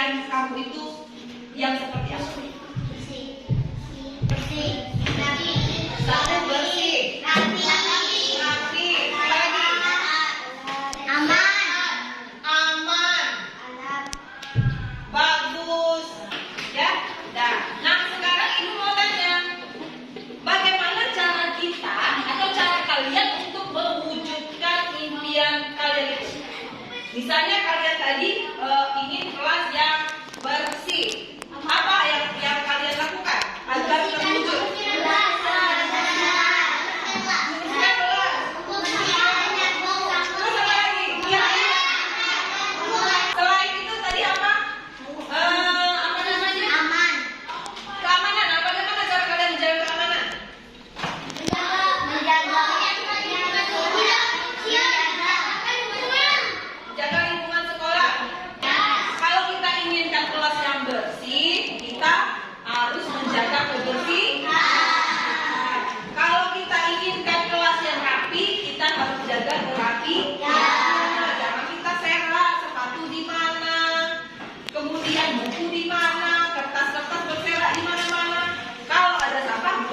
impian kamu itu yang seperti apa? Bersih. Satu, bersih. Rapi. Apalagi? Aman. Bagus. Ya. Nah, sekarang ibu mau tanya, bagaimana cara kita atau cara kalian untuk mewujudkan impian kalian itu? Misalnya kalian tadi ingin kelas yang bersih. Apa yang kalian lakukan agar terwujud?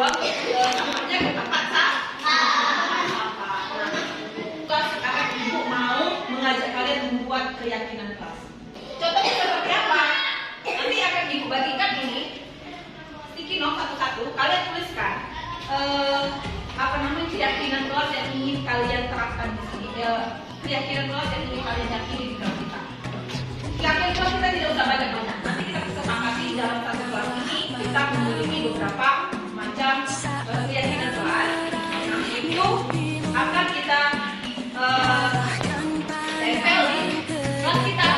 Sampahnya ke tempat sampah. Sekarang ibu mau mengajak kalian membuat keyakinan kelas. Contohnya seperti apa? Nanti akan ibu bagikan ini sticky note satu-satu. Kalian tuliskan keyakinan kelas yang ingin kalian terapkan di sini. Keyakinan kelas yang ingin kalian yakini di kelas kita. Keyakinan kelas kita tidak usah banyak-banyak. Nanti kita bisa sepakati dalam satu kelas ini kita memiliki beberapa macam keyakinan kelas. Nah, itu akan kita tempelin kelas kita.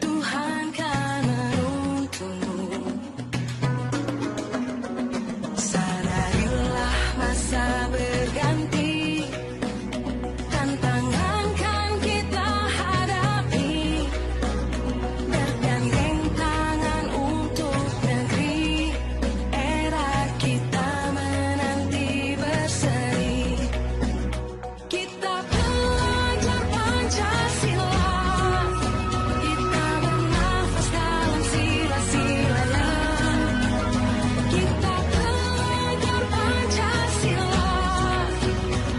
Tuhan kan menuntunmu, sadarilah masa berganti, tantangan kan kita hadapi, bergandeng tangan untuk negeri, era kita menanti berseri. Kita belajar Pancasila, kita bernafas dalam sila-silanya. Kita belajar Pancasila,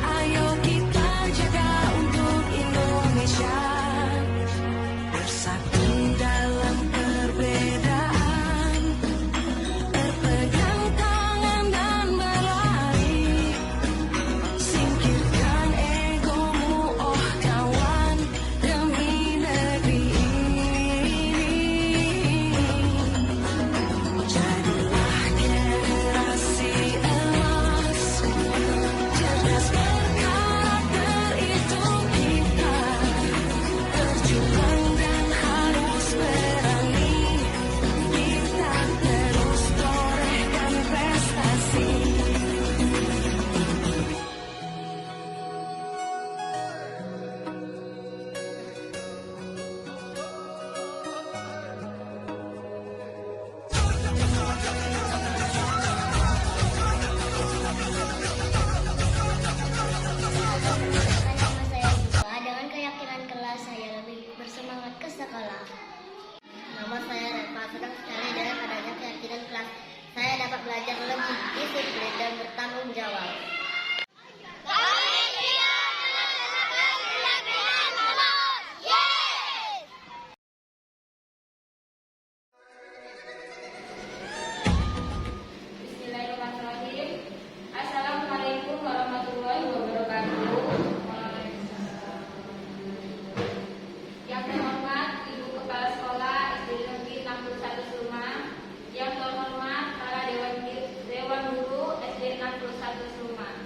ayo kita jaga untuk Indonesia. Bersatu dalam perbedaan, berpegang tangan dan berlari. Singkirkan egomu, oh kawan, demi negeri ini. Jadilah generasi emas, cerdas berkarakter itu kita. Berjuang dan harus berani, kita terus torehkan prestasi. Dengan keyakinan kelas saya lebih bersemangat ke sekolah. Nama saya Reva, senang sekali dengan adanya keyakinan kelas. Saya dapat belajar lebih disiplin dan bertanggung jawab. Bismillahirrahmanirrahim. Assalamualaikum warahmatullahi wabarakatuh. Yang terhormat Ibu Kepala Sekolah SD Negeri 61 Seluma, yang terhormat para Dewan Guru SD 61 Seluma.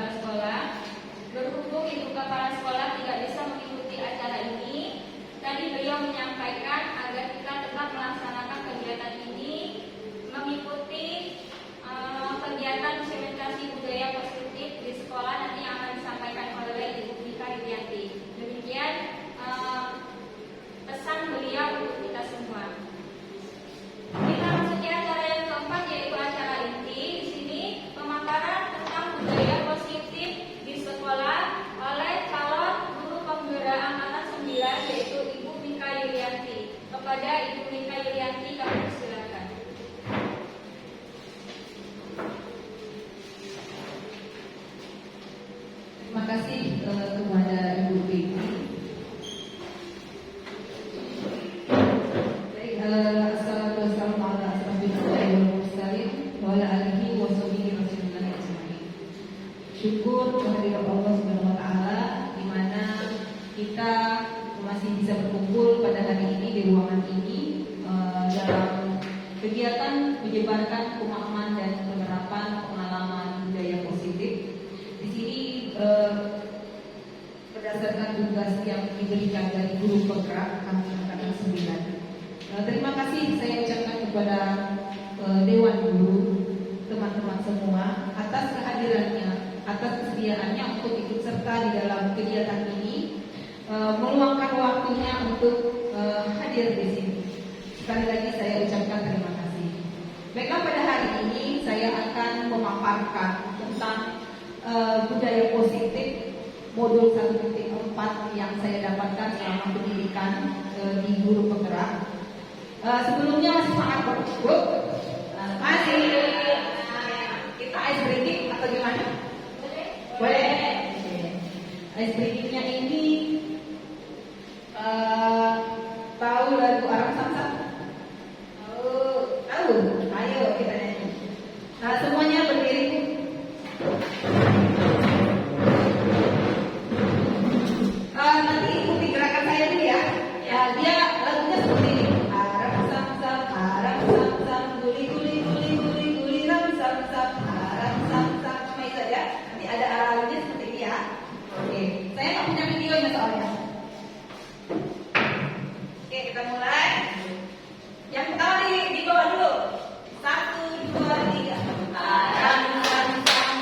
kepala sekolah. Berhubung Ibu Kepala Sekolah tidak bisa mengikuti acara ini, tadi beliau menyampaikan agar kita tetap melaksanakan kegiatan ini, mengikuti kegiatan sosialisasi budaya positif di sekolah nanti yang akan disampaikan oleh Ibu Mika Yulianti. Demikian pesan beliau untuk kita semua. Kita masuki acara yang keempat, yaitu acara inti. Di sini pemaparan tentang budaya positif di sekolah oleh calon guru pembela angkatan 9, yaitu Ibu Mika Yulianti. Kepada Ibu Mika Yulianti kami persilakan. Terima kasih kepada Ibu Vivi. Assalamualaikum warahmatullahi wabarakatuh. Syukur kehadirat Allah Subhanahu wa taala di mana kita masih bisa berkumpul pada hari ini di ruangan ini dalam kegiatan menyebarkan pemahaman dan penerapan pengalaman budaya positif. Di sini berdasarkan tugas yang diberikan dari guru penggerak kami angkatan 9. Terima kasih saya ucapkan kepada Dewan Guru, teman-teman semua atas kehadirannya, atas kesediaannya untuk ikut serta di dalam kegiatan ini, meluangkan waktunya untuk hadir di sini. Sekali lagi saya ucapkan terima kasih. Baiklah, pada hari ini saya akan memaparkan tentang budaya positif modul 1.4 yang saya dapatkan selama pendidikan di guru penggerak. Sebelumnya masih sangat bersyukur. Masih kita ice breaking atau gimana? Boleh. Ice breakingnya ini tahu lagu Arab Samsam? Tahu? Ayo kita nyanyi. Nah, semuanya berdiri. Nanti ikuti gerakan saya dulu ya. Dia lagunya seperti ini. Arab Samsam, Arab Samsam, guli guli guli guli guli ram samsam, Arab Samsam. Cuma itu aja. Nanti ada arahnya seperti ini ya. Oke, saya nggak punya videonya soalnya. Oke, kita mulai. Yang pertama di bawah dulu. 1, 2, 3. Arab Samsam,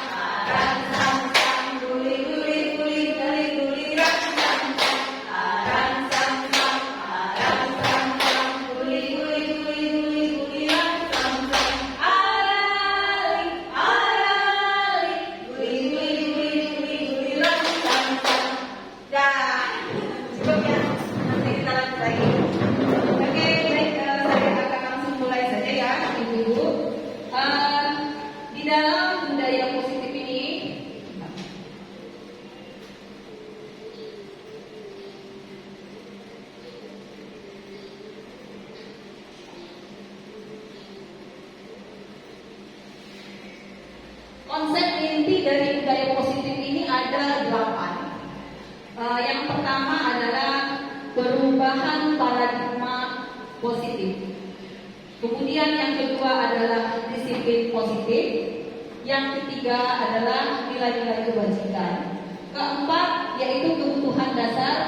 Arab Samsam, guli guli guli guli guli ram samsam, Arab Samsam, Arab Samsam, guli guli guli guli guli ram samsam, alali alali, guli guli guli guli guli ram samsam. Dah, cukup ya. Nanti kita lanjut lagi. Oke, baik, saya akan langsung mulai saja ya, Ibu-ibu. Di dalam budaya positif ini, konsep inti dari budaya positif ini ada 8. Yang pertama adalah perubahan paradigma positif. Kemudian yang kedua adalah disiplin positif. Yang ketiga adalah nilai-nilai kebajikan. Keempat yaitu kebutuhan dasar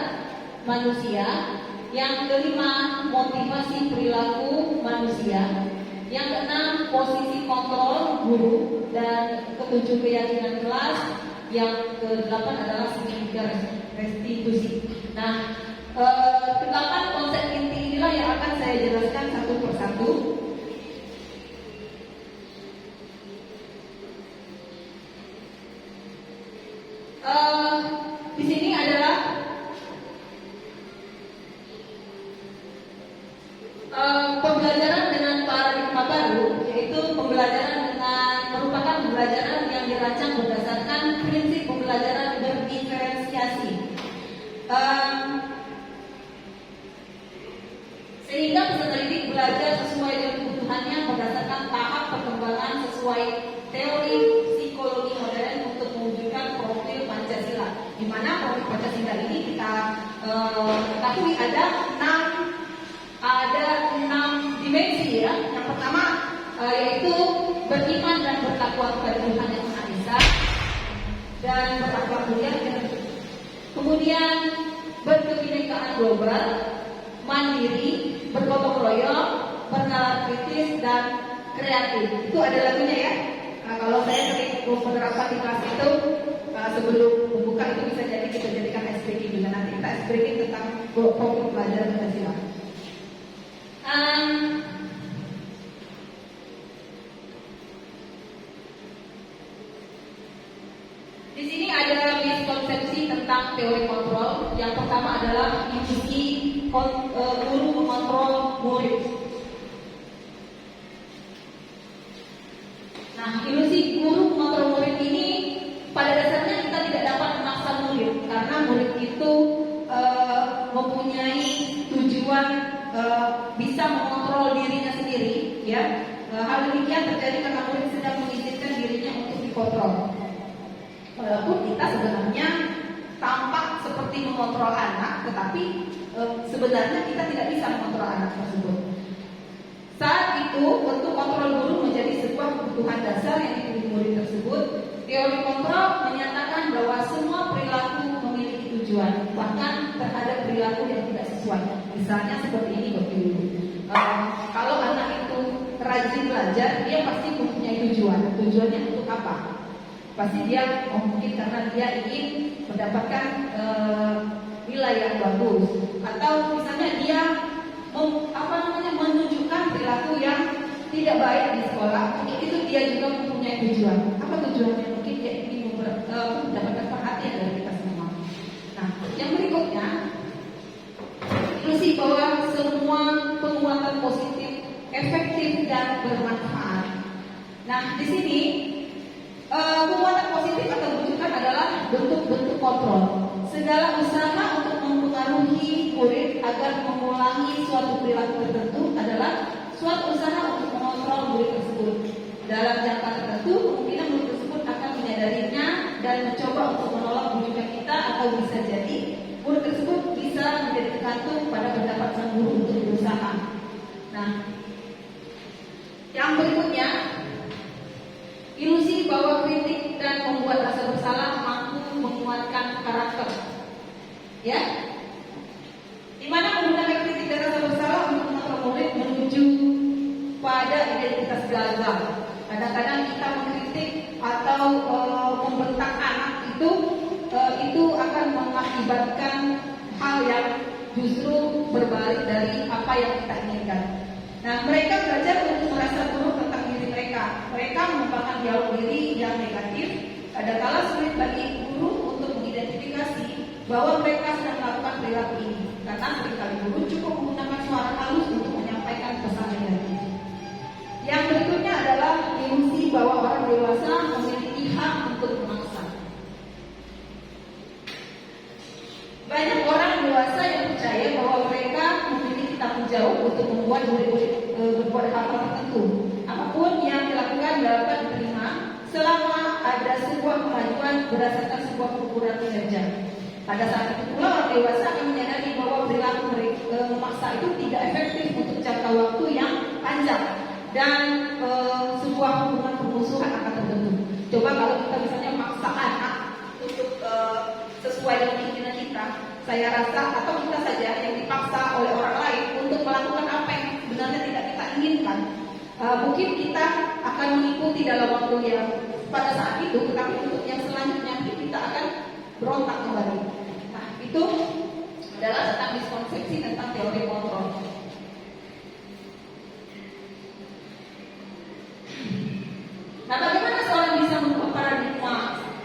manusia. Yang kelima motivasi perilaku manusia. Yang keenam posisi kontrol guru. Dan ketujuh keyakinan kelas. Yang kedelapan adalah signifikan restitusi. Nah, kedelapan konsep inti inilah yang akan saya jelaskan satu persatu. Di sini adalah pembelajaran dengan paradigma baru, yaitu pembelajaran dengan merupakan pembelajaran yang dirancang berdasarkan prinsip pembelajaran berdiferensiasi. Sehingga peserta didik belajar sesuai dengan kebutuhannya berdasarkan tahap perkembangan sesuai teori psikologi modern untuk mewujudkan profil Pancasila. Di mana profil Pancasila ini kita ketahui ada 6 dimensi ya. Yang pertama yaitu beriman dan bertakwa kepada Tuhan Yang Maha Esa. dan berakhlak mulia. Kemudian berkebinekaan global, mandiri, bergotong royong, bernalar kritis, dan kreatif. Itu ada lagunya ya. Nah, kalau saya sering menerapkan di kelas itu sebelum membuka itu bisa jadi kita jadikan SPG juga, nanti kita SPG tentang profil pelajar Pancasila. Di sini ada miskonsepsi tentang teori kontrol. Yang pertama adalah ilusi guru mengontrol murid. Nah, ilusi guru mengontrol murid ini pada dasarnya kita tidak dapat memaksa murid, karena murid itu mempunyai tujuan bisa mengontrol dirinya sendiri, ya. Hal demikian terjadi karena murid sedang mengizinkan dirinya untuk dikontrol. Walaupun kita sebenarnya tampak seperti mengontrol anak, tetapi sebenarnya kita tidak bisa mengontrol anak tersebut. Saat itu, tentu kontrol guru menjadi sebuah kebutuhan dasar yang dimiliki murid tersebut. Teori kontrol menyatakan bahwa semua perilaku memiliki tujuan, bahkan terhadap perilaku yang tidak sesuai. Misalnya seperti ini Bapak Ibu. Kalau anak itu rajin belajar, dia pasti mempunyai tujuan. Tujuannya untuk apa? Pasti dia mungkin karena dia ingin mendapatkan nilai yang bagus, atau misalnya dia menunjukkan perilaku yang tidak baik di sekolah. Untuk itu dia juga mempunyai tujuan. Apa tujuannya? Mungkin dia ingin mendapatkan perhatian dari kita semua. Nah, yang berikutnya, ilusi bahwa semua penguatan positif efektif dan bermanfaat. Nah, di sini penguatan positif atau rujukan adalah bentuk-bentuk kontrol. Segala usaha untuk mempengaruhi murid agar mengulangi suatu perilaku tertentu adalah suatu usaha untuk mengontrol murid tersebut. Dalam jangka tertentu, kemungkinan murid tersebut akan menyadarinya dan mencoba untuk menolak rujukan kita, atau bisa jadi murid tersebut bisa menjadi tergantung pada pendapat sang guru untuk berusaha. Nah, yang berikutnya, ilusi bahwa kritik dan membuat rasa bersalah mampu menguatkan karakter. Ya, dimana menggunakan kritik dan rasa bersalah untuk mengontrol murid menuju pada identitas gagal. Kadang-kadang kita mengkritik atau membentak anak itu akan mengakibatkan hal yang justru berbalik dari apa yang kita inginkan. Nah, mereka belajar untuk merasa buruk tentang diri mereka. Mereka mengembangkan dialog diri yang negatif. Kadang-kala sulit bagi guru untuk mengidentifikasi bahwa mereka sedang melakukan perilaku ini, karena seringkali guru cukup menggunakan suara halus untuk menyampaikan pesan negatif. Yang berikutnya adalah ilusi bahwa orang dewasa memiliki hak untuk memaksa. Banyak orang dewasa yang percaya bahwa mereka memiliki tanggung jawab untuk membuat murid-murid berbuat hal tertentu. Apapun yang dilakukan dapat diterima selama ada sebuah kemajuan berdasarkan sebuah ukuran kinerja. Pada saat itu pula orang dewasa akan menyadari bahwa perilaku memaksa itu tidak efektif untuk jangka waktu yang panjang dan sebuah hubungan permusuhan akan terbentuk. Coba kalau kita misalnya memaksa anak untuk sesuai dengan keinginan kita, saya rasa atau kita saja yang dipaksa oleh orang lain untuk melakukan apa yang sebenarnya tidak kita inginkan, mungkin kita akan mengikuti dalam waktu yang pada saat itu, tetapi untuk yang selanjutnya kita akan berontak kembali. Nah, itu adalah tentang miskonsepsi tentang teori kontrol. Nah, bagaimana seorang bisa mengubah paradigma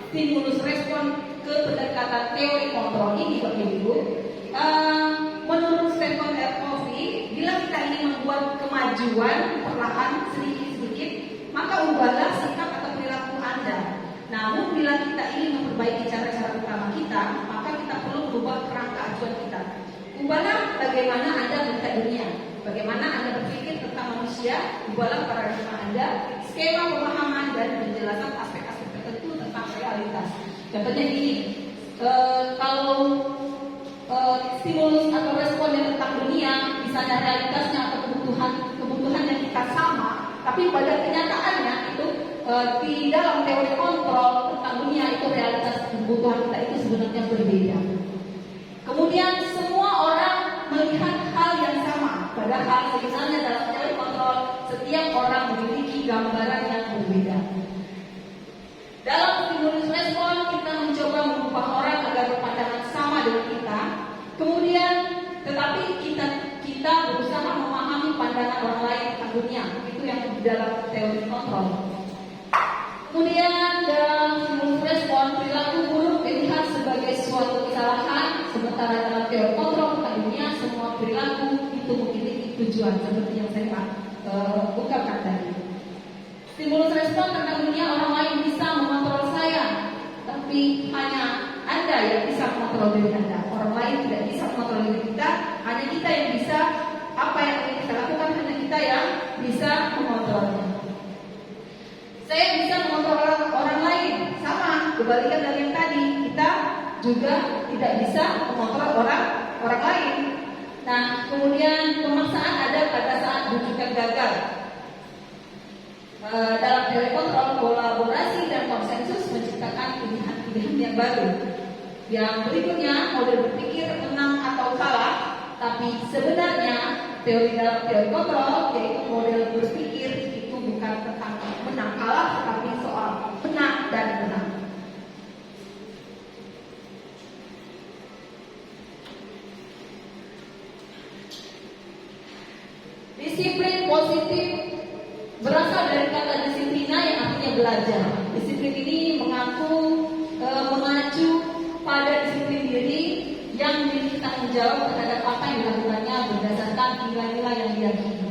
stimulus respon ke pendekatan teori kontrol ini, Bapak Ibu? Menurut Stanford Covey, bila kita ingin membuat kemajuan perlahan sedikit-sedikit, maka ubahlah sikap atau perilaku Anda. Namun bila kita ingin memperbaiki cara-cara utama kita, maka kita perlu berubah kerangka acuan kita. Ubahlah bagaimana Anda melihat dunia, bagaimana Anda berpikir tentang manusia, ubahlah paradigma Anda, skema pemahaman dan penjelasan aspek-aspek tertentu tentang realitas. Contohnya gini, kalau stimulus atau respon yang tentang dunia, misalnya realitasnya atau kebutuhan yang kita sama, tapi pada kenyataannya itu di dalam teori kontrol tentang dunia itu realitas kebutuhan kita itu sebenarnya berbeda. Kemudian semua orang melihat hal yang sama, padahal sebenarnya dalam teori kontrol setiap orang memiliki gambaran yang berbeda. Dalam stimulus respon kita mencoba mengubah orang agar berpandangan sama dengan kita. Kemudian tetapi kita berusaha memahami pandangan orang lain tentang dunia. Itu yang dalam teori kontrol. Kemudian dalam stimulus respon perilaku buruk dilihat sebagai suatu kesalahan, sementara dalam teori kontrol tentang dunia semua perilaku itu memiliki tujuan seperti yang saya ungkapkan tadi. Stimulus respon tentang dunia orang lain bisa mengontrol saya, tapi hanya Anda yang bisa mengontrol diri Anda. Orang lain tidak bisa mengontrol diri kita, hanya kita yang bisa. Apa yang ingin kita lakukan hanya kita yang bisa mengontrolnya. Saya bisa mengontrol orang lain, sama kebalikan dari yang tadi. Kita juga tidak bisa mengontrol orang lain. Nah, kemudian pemaksaan ada pada saat bujukan gagal. Dalam teori kontrol, kolaborasi dan konsensus menciptakan pilihan-pilihan yang baru. Yang berikutnya, model berpikir menang atau kalah, tapi sebenarnya dalam teori kontrol, yaitu model berpikir itu bukan tentang menang kalah, tetapi soal menang dan menang. Disiplin positif berasal dari kata disiplina yang artinya belajar. Disiplin ini mengacu pada disiplin diri yang memiliki tanggung jawab terhadap apa yang dilakukannya berdasarkan nilai-nilai yang diyakini.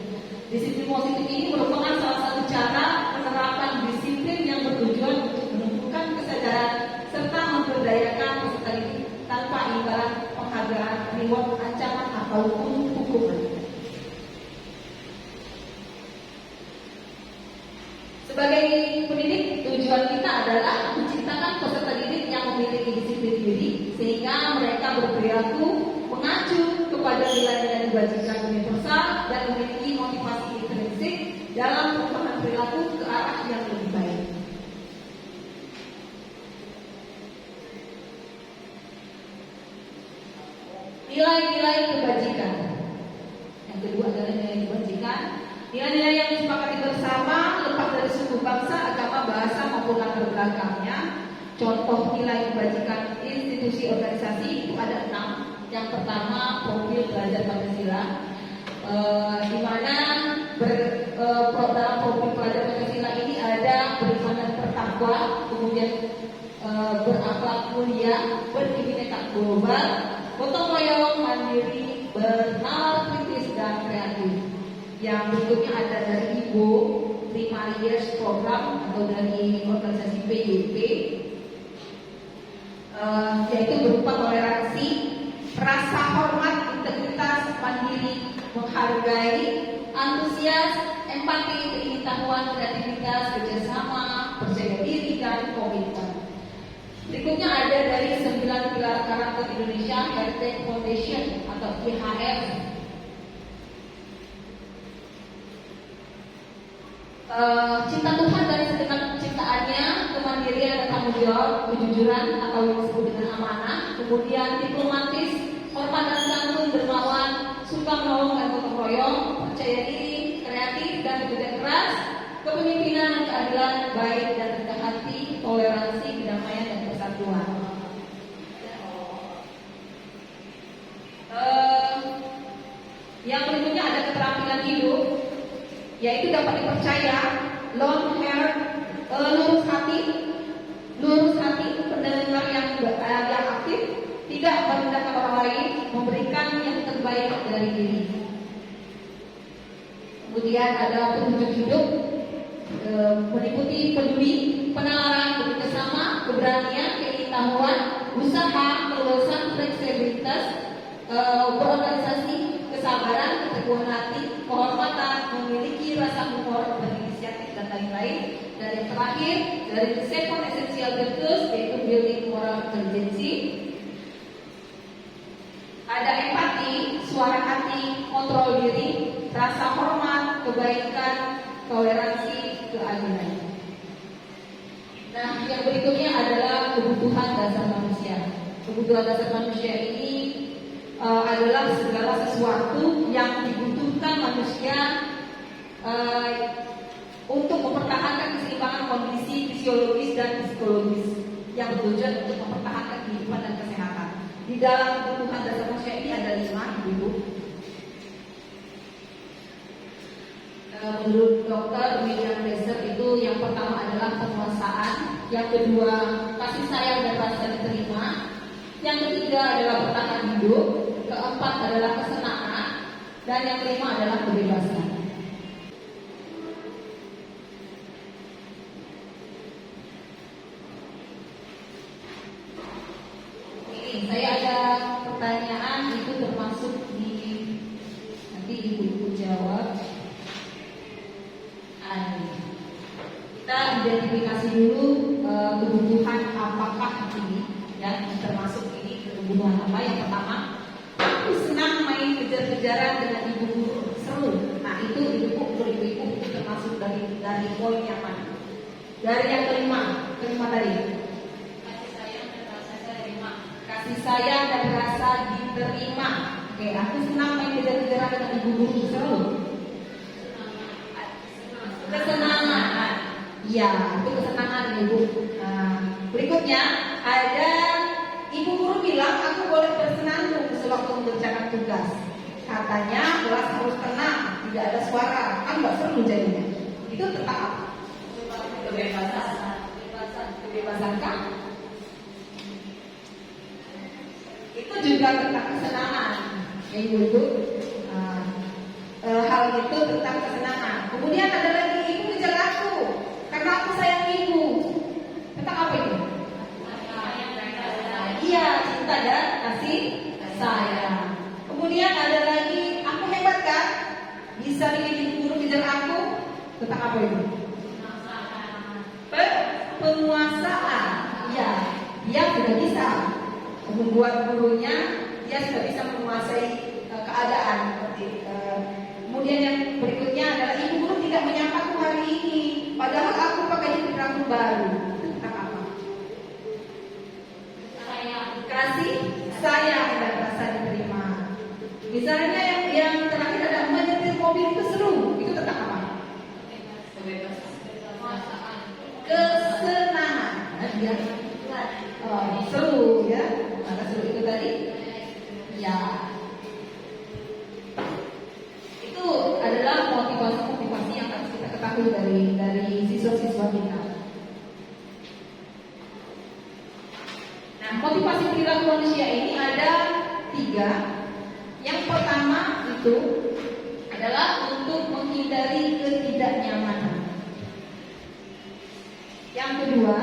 Disiplin positif ini merupakan salah satu cara penerapan disiplin yang bertujuan untuk menumbuhkan kesadaran serta memberdayakan peserta didik tanpa imbalan penghargaan, reward, ancaman ataupun hukuman. Sebagai pendidik, tujuan kita adalah menciptakan peserta didik yang memiliki disiplin diri sehingga mereka berperilaku mengacu kepada nilai-nilai kebajikan universal dan memiliki motivasi intrinsik dalam perubahan perilaku ke arah yang lebih baik. Nilai-nilai kebajikan. Yang kedua adalah nilai kebajikan. Nilai-nilai yang disepakati bersama lepas dari suku, bangsa, agama, bahasa maupun latar belakangnya. Contoh nilai kebajikan institusi organisasi itu ada 6. Yang pertama profil belajar Pancasila, di mana dalam profil belajar Pancasila ini ada beriman dan bertakwa, kemudian berakhlak mulia, berbhinneka global, gotong royong, mandiri, bernalar kritis dan kreatif. Yang berikutnya ada dari IBO, 5 Years Program atau dari organisasi PYP, yaitu berupa toleransi, rasa hormat, integritas, mandiri, menghargai, antusias, empati, pengetahuan, kreativitas, kerjasama, percaya diri, dan komitmen. Berikutnya ada dari 9 pilar karakter Indonesia Heritage Foundation atau IHF. Cinta Tuhan dari segenap ciptaannya, kemandirian dan tanggung jawab, kejujuran atau yang disebut dengan amanah, kemudian diplomatis, hormat dan santun, dermawan, suka menolong dan gotong royong, percaya diri, kreatif dan bekerja keras, kepemimpinan, keadilan, baik dan rendah hati, toleransi, kedamaian dan persatuan. Yang berikutnya ada keterampilan hidup, yaitu dapat dipercaya, long hair, lurus hati, pendengar yang aktif, tidak merendahkan orang lain, memberikan yang terbaik dari diri. Kemudian ada petunjuk hidup, meliputi peduli, penalaran, bekerjasama, keberanian, keingintahuan, usaha, keluasan, fleksibilitas, berorganisasi, kesabaran, keteguhan hati, kehormatan, memiliki rasa humor, berinisiatif dan lain-lain. Dan yang terakhir dari the second essential virtues yaitu building moral intelligence. Ada empati, suara hati, kontrol diri, rasa hormat, kebaikan, toleransi, keadilan. Nah, yang berikutnya adalah adalah kebutuhan dasar manusia. Kebutuhan dasar manusia ini adalah segala sesuatu yang dibutuhkan manusia untuk mempertahankan keseimbangan kondisi fisiologis dan psikologis yang bertujuan untuk mempertahankan kehidupan dan kesehatan. Di dalam kebutuhan dasar manusia ini ada 5, Ibu. Menurut Dr. William Fraser itu yang pertama adalah penguasaan, yang kedua kasih sayang dan rasa diterima, yang ketiga adalah bertahan hidup, keempat adalah kesenangan, dan yang kelima adalah kebebasan. Ini saya ada pertanyaan, itu termasuk di nanti ibu jawab. Kita identifikasi dulu kebutuhan apakah ini, ya, termasuk ini kebutuhan apa. Yang pertama, aku senang main kejar-kejaran dengan ibu guru, seru. Nah itu ibu itu termasuk dari poin yang mana? Dari yang kelima tadi. Kasih sayang dan rasa diterima. Oke, aku senang main kejar-kejaran dengan ibu guru, seru. Kesenangan, ya itu kesenangan ibu. Berikutnya ada ibu guru bilang aku boleh bersenandung sewaktu mengerjakan tugas. Katanya kelas harus tenang, tidak ada suara, kan nggak seru jadinya. Itu tentang apa? Kebebasan kan? Itu juga tentang kesenangan, ya ibu. Hal itu tentang kesenangan. Kemudian ada lagi, ibu ngejar aku karena aku sayang ibu. Tentang apa itu? Iya, cinta dan kasih sayang. Kemudian ada lagi, aku hebat kan? Bisa bikin ibu guru ngejar aku. Tentang apa itu? Penguasaan. Ya, dia sudah bisa membuat gurunya, dia sudah bisa menguasai keadaan seperti. Kemudian yang berikutnya adalah ibu guru tidak menyapaku hari ini, padahal aku pakai rambut baru. Itu tentang apa? Kasih sayang dan rasa diterima. Misalnya yang terakhir ada menyetir mobil itu seru. Itu tentang apa? Kesenangan. Dia seru ya. Maka seru itu tadi. Ya. Itu adalah motivasi yang harus kita ketahui dari siswa-siswa kita. Nah, motivasi perilaku manusia ini ada 3. Yang pertama itu adalah untuk menghindari ketidaknyamanan. Yang kedua,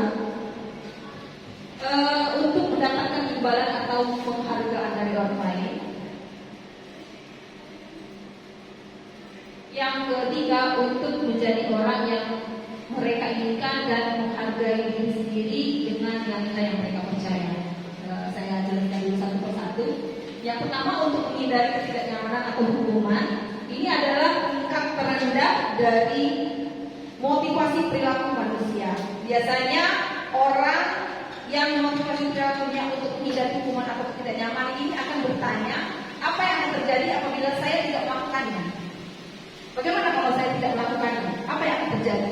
untuk mendapatkan imbalan atau penghargaan dari orang lain. Yang ketiga, untuk menjadi orang yang mereka inginkan dan menghargai diri sendiri dengan nilai yang mereka percaya. Saya jelaskan dulu satu persatu. Yang pertama, untuk menghindari ketidaknyamanan atau hukuman. Ini adalah tingkat terendah dari motivasi perilaku manusia. Biasanya orang yang memotivasi perilakunya untuk menghindari hukuman atau ketidaknyamanan ini akan bertanya, apa yang akan terjadi apabila saya tidak melakukannya? Bagaimana kalau saya tidak melakukannya? Apa yang akan terjadi?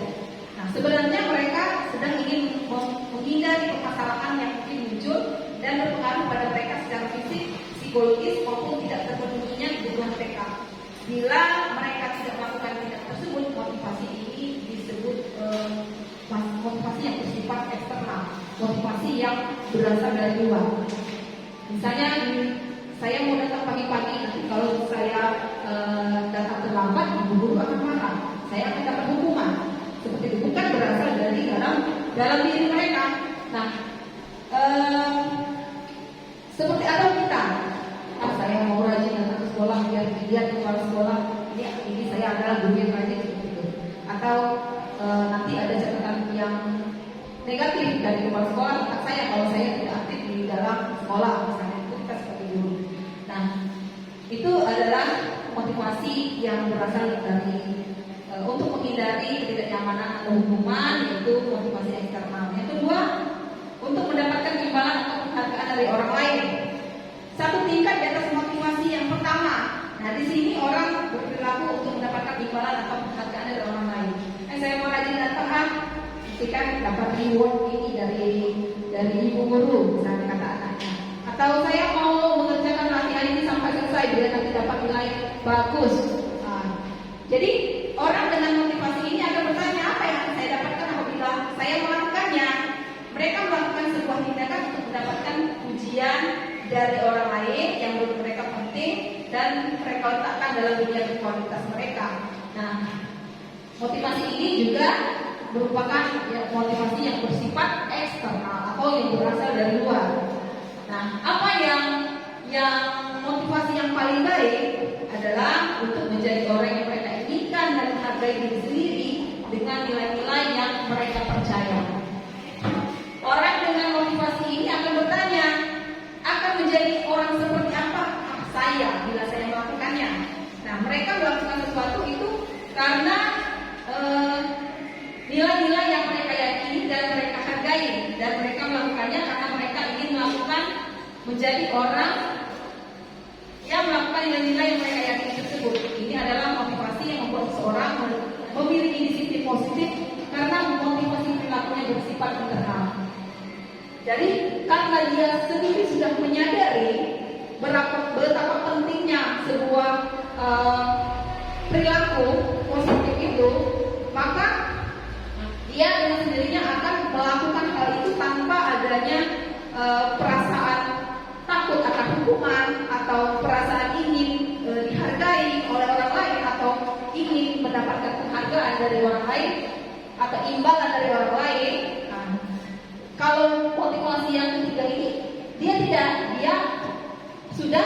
Nah, sebenarnya mereka sedang ingin menghindari permasalahan yang mungkin muncul dan berpengaruh pada mereka secara fisik, psikologis maupun tidak terpenuhinya kebutuhan mereka. Bila mereka tidak melakukan tindak tersebut, motivasi ini disebut motivasi yang bersifat eksternal, motivasi yang berasal dari luar. Misalnya saya mau datang pagi-pagi, nanti kalau saya datang terlambat, ibu guru akan marah, saya akan dapat hukuman. Seperti itu, bukan berasal dari dalam diri mereka. Nah, seperti ada kita, saya mau rajin datang ke sekolah biar dilihat kepala sekolah, ini saya adalah guru yang rajin seperti itu. Atau nanti ada catatan yang negatif dari kepala sekolah tentang saya kalau saya tidak aktif di dalam sekolah, misalnya itu kita seperti guru. Nah, itu adalah motivasi yang berasal dari untuk menghindari ketidaknyamanan atau hukuman, yaitu motivasi eksternal. Yang kedua, untuk mendapatkan imbalan atau penghargaan dari orang lain. Saya mau rajin datang kan dapat reward ini dari ibu guru, misalnya kata anaknya. Atau saya mau mengerjakan latihan ini sampai selesai biar nanti dapat nilai bagus. Jadi orang dengan motivasi ini akan bertanya, apa yang akan saya dapatkan apabila saya melakukannya? Mereka melakukan sebuah tindakan untuk mendapatkan pujian dari orang lain yang menurut mereka penting dan mereka letakkan dalam dunia berkualitas mereka. Nah, motivasi ini juga merupakan motivasi yang bersifat eksternal atau yang berasal dari luar. Nah, apa yang motivasi yang paling baik adalah untuk menjadi orang yang mereka inginkan dan menghargai diri sendiri dengan nilai-nilai yang mereka percaya. Orang dengan motivasi ini akan bertanya, akan menjadi orang seperti apa saya bila saya melakukannya. Nah, mereka melakukan sesuatu itu karena nilai-nilai yang mereka yakini dan mereka hargai, dan mereka melakukannya karena mereka ingin melakukan menjadi orang yang melakukan nilai-nilai yang mereka yakini tersebut. Ini adalah motivasi yang membuat seseorang memiliki disiplin positif karena motivasi perilakunya bersifat internal. Jadi karena dia sendiri sudah menyadari betapa pentingnya sebuah perilaku positif itu, maka dia dengan sendirinya akan melakukan hal itu tanpa adanya perasaan takut akan hukuman atau perasaan ingin dihargai oleh orang lain atau ingin mendapatkan penghargaan dari orang lain atau imbalan dari orang lain. Nah, kalau motivasi yang ketiga ini dia sudah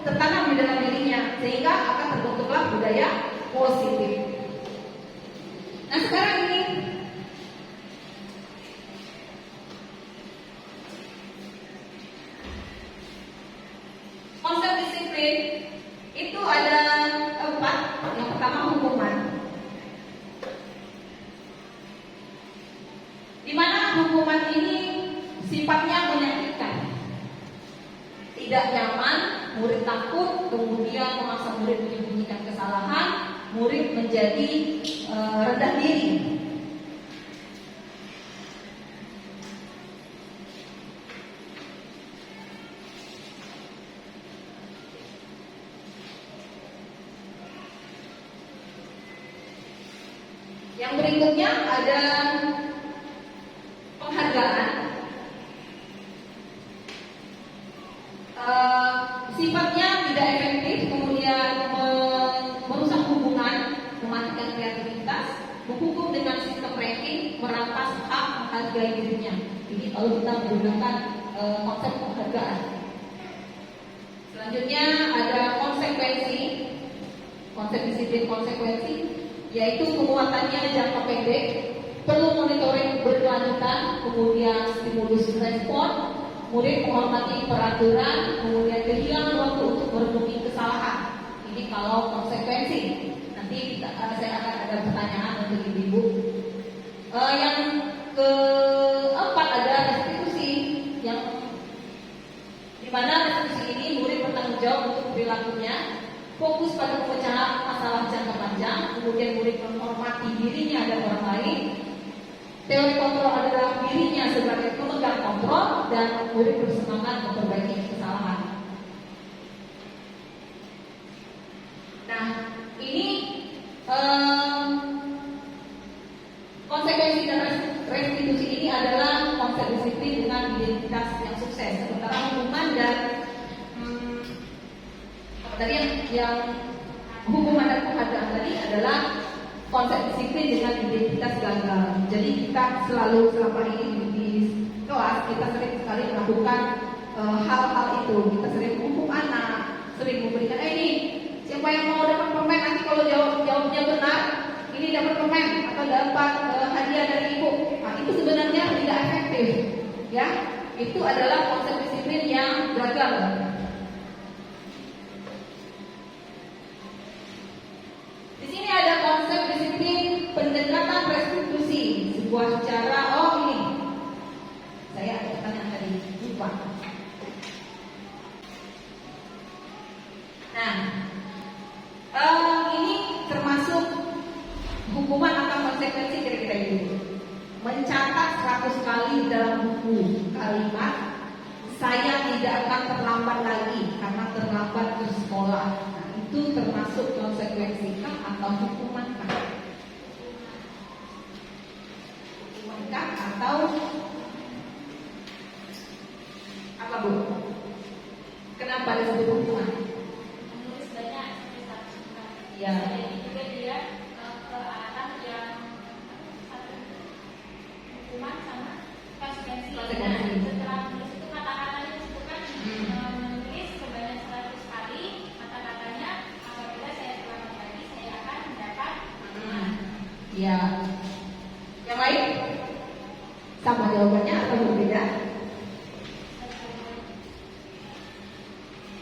tertanam di dalam dirinya sehingga akan terbentuklah budaya positif. Nah, sekarang ini konsep disiplin itu ada 4. Yang pertama hukuman, di mana hukuman ini sifatnya menyakitkan, tidak nyaman, murid takut, kemudian memaksa murid menyembunyikan kesalahan, murid menjadi rendah diri. Yang berikutnya ada penghargaan. Sifatnya tidak efektif, kemudian merusak hubungan, mematikan kreativitas, menghukum dengan sistem ranking, merampas hak menghargai dirinya. Jadi kalau kita menggunakan konsep penghargaan. Selanjutnya ada konsekuensi, konsep disiplin konsekuensi, yaitu penguatannya jangka pendek, perlu monitoring berkelanjutan, kemudian stimulus respon, murid menghormati peraturan, kemudian kehilangan waktu untuk merenungi kesalahan. Ini kalau konsekuensi. Nanti saya akan ada pertanyaan untuk ibu-ibu. Yang keempat ada restitusi, yang dimana restitusi ini murid bertanggung jawab untuk perilakunya, fokus pada pemecahan masalah jangka panjang, kemudian murid menghormati dirinya dan orang lain. Teori kontrol adalah dirinya sebagai pemegang kontrol dan murid bersemangat memperbaiki kesalahan. Nah, ini konsekuensi dan restitusi ini adalah konsep disiplin dengan identitas yang sukses. Sementara hukuman dan yang hukuman dan penghargaan tadi adalah konsep disiplin dengan identitas gagal. Jadi kita selalu selama ini di kelas kita sering sekali melakukan hal-hal itu. Kita sering menghukum anak, sering memberikan ini siapa yang mau dapat permen nanti kalau jawabnya benar ini dapat permen atau dapat hadiah dari ibu. Nah, itu sebenarnya tidak efektif, ya. Itu adalah konsep disiplin yang gagal. Di sini ada konsep disiplin pendekatan restitusi, sebuah cara. Ini saya ada pertanyaan tadi lupa. Nah, ini termasuk kalimat saya tidak akan terlambat lagi karena terlambat ke sekolah. Nah, itu termasuk konsekuensi kah atau hukuman kah? Hukuman kah atau apa, Bu? Kenapa disebut hukuman? Menulis banyak seperti Ya. Jadi juga dia ke arah yang satu hukuman sama konsekuensi. Konsekuensi. Nah, setelah menulis itu kata-katanya disebutkan menulis sebanyak 100 kali kata-katanya apabila saya terlambat lagi saya akan mendapat hukuman. Ya. Yang lain? Sama jawabannya atau berbeda?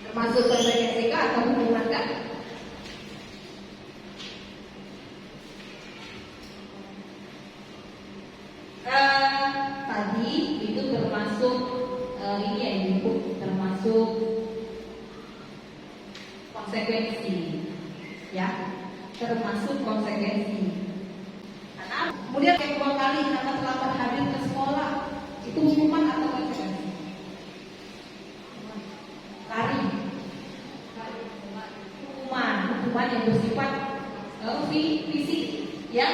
Termasuk konsekuensi kah atau hukuman kah? Tadi itu termasuk ini ya Ibu, termasuk konsekuensi, ya, termasuk konsekuensi. Karena kemudian yang 2 kali karena terlambat hadir ke sekolah, itu hukuman atau konsekuensi? Lari. Hukuman yang bersifat fisik, ya,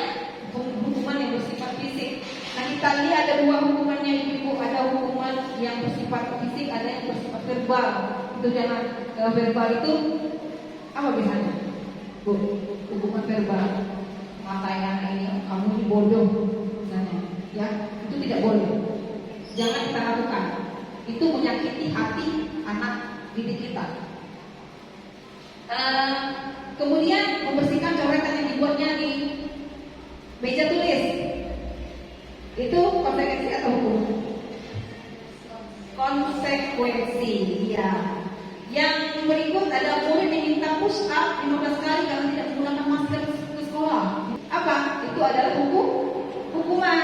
hukuman yang bersifat fisik. Nah, kita lihat ada 2 hukumannya Ibu, ada hukuman yang bersifat fisik, ada yang bersifat verbal. Itu jangan verbal itu apa biasanya? Bu, hukuman verbal. Ngatain anak ini, kamu ini bodoh, misalnya, ya, itu tidak boleh. Jangan kita lakukan. Itu menyakiti hati anak didik kita. Kemudian membersihkan coretan yang dibuatnya di meja tulis. Itu konsekuensi atau hukum? Konsekuensi, ya. Yang berikut ada murid yang minta push up 15 kali karena tidak menggunakan masker ke sekolah. Apa? Itu adalah hukuman.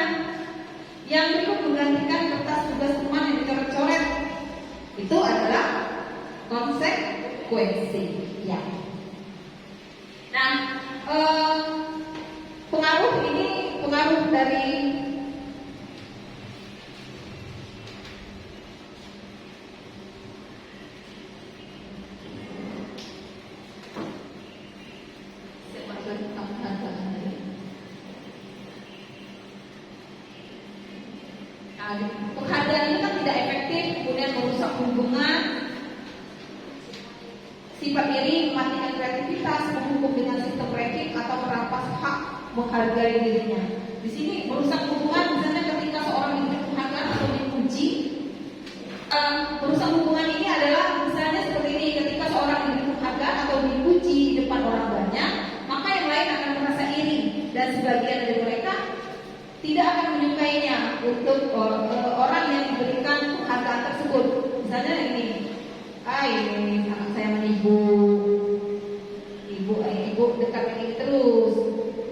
Yang berikut menggantikan kertas tugas teman yang dicoret-coret. Itu adalah konsekuensi, ya. Nah, pengaruh dari penghargaan ini kan tidak efektif, kemudian merusak hubungan, sifat iri, mematikan kreativitas, menghukum dengan sistem ranking atau merampas hak menghargai dirinya. Di sini merusak hubungan, misalnya ketika seorang diberi penghargaan atau dipuji. Merusak hubungan ini adalah misalnya seperti ini, ketika seorang diberi penghargaan atau dipuji di depan orang banyak, maka yang lain akan merasa iri dan sebagian dari mereka tidak akan menyukainya untuk orang yang diberikan penghargaan tersebut. Misalnya ini, anak saya menipu, ibu dekat dengan ini terus.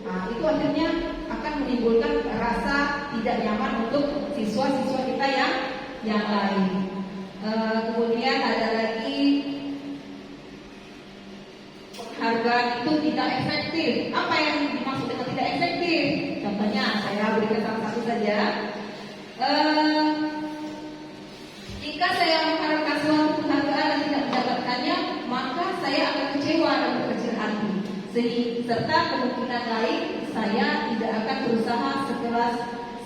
Nah, itu akhirnya akan menimbulkan rasa tidak nyaman untuk siswa-siswa kita yang lain. Kemudian ada lagi penghargaan itu tidak efektif. Apa yang dimaksud dengan tidak efektif? Contohnya saya berikan salah satu saja. Jika saya mengharapkan suatu penghargaan dan tidak mendapatkannya, maka saya akan kecewa dan berkecil hati. Serta kemungkinan lain saya tidak akan berusaha sekeras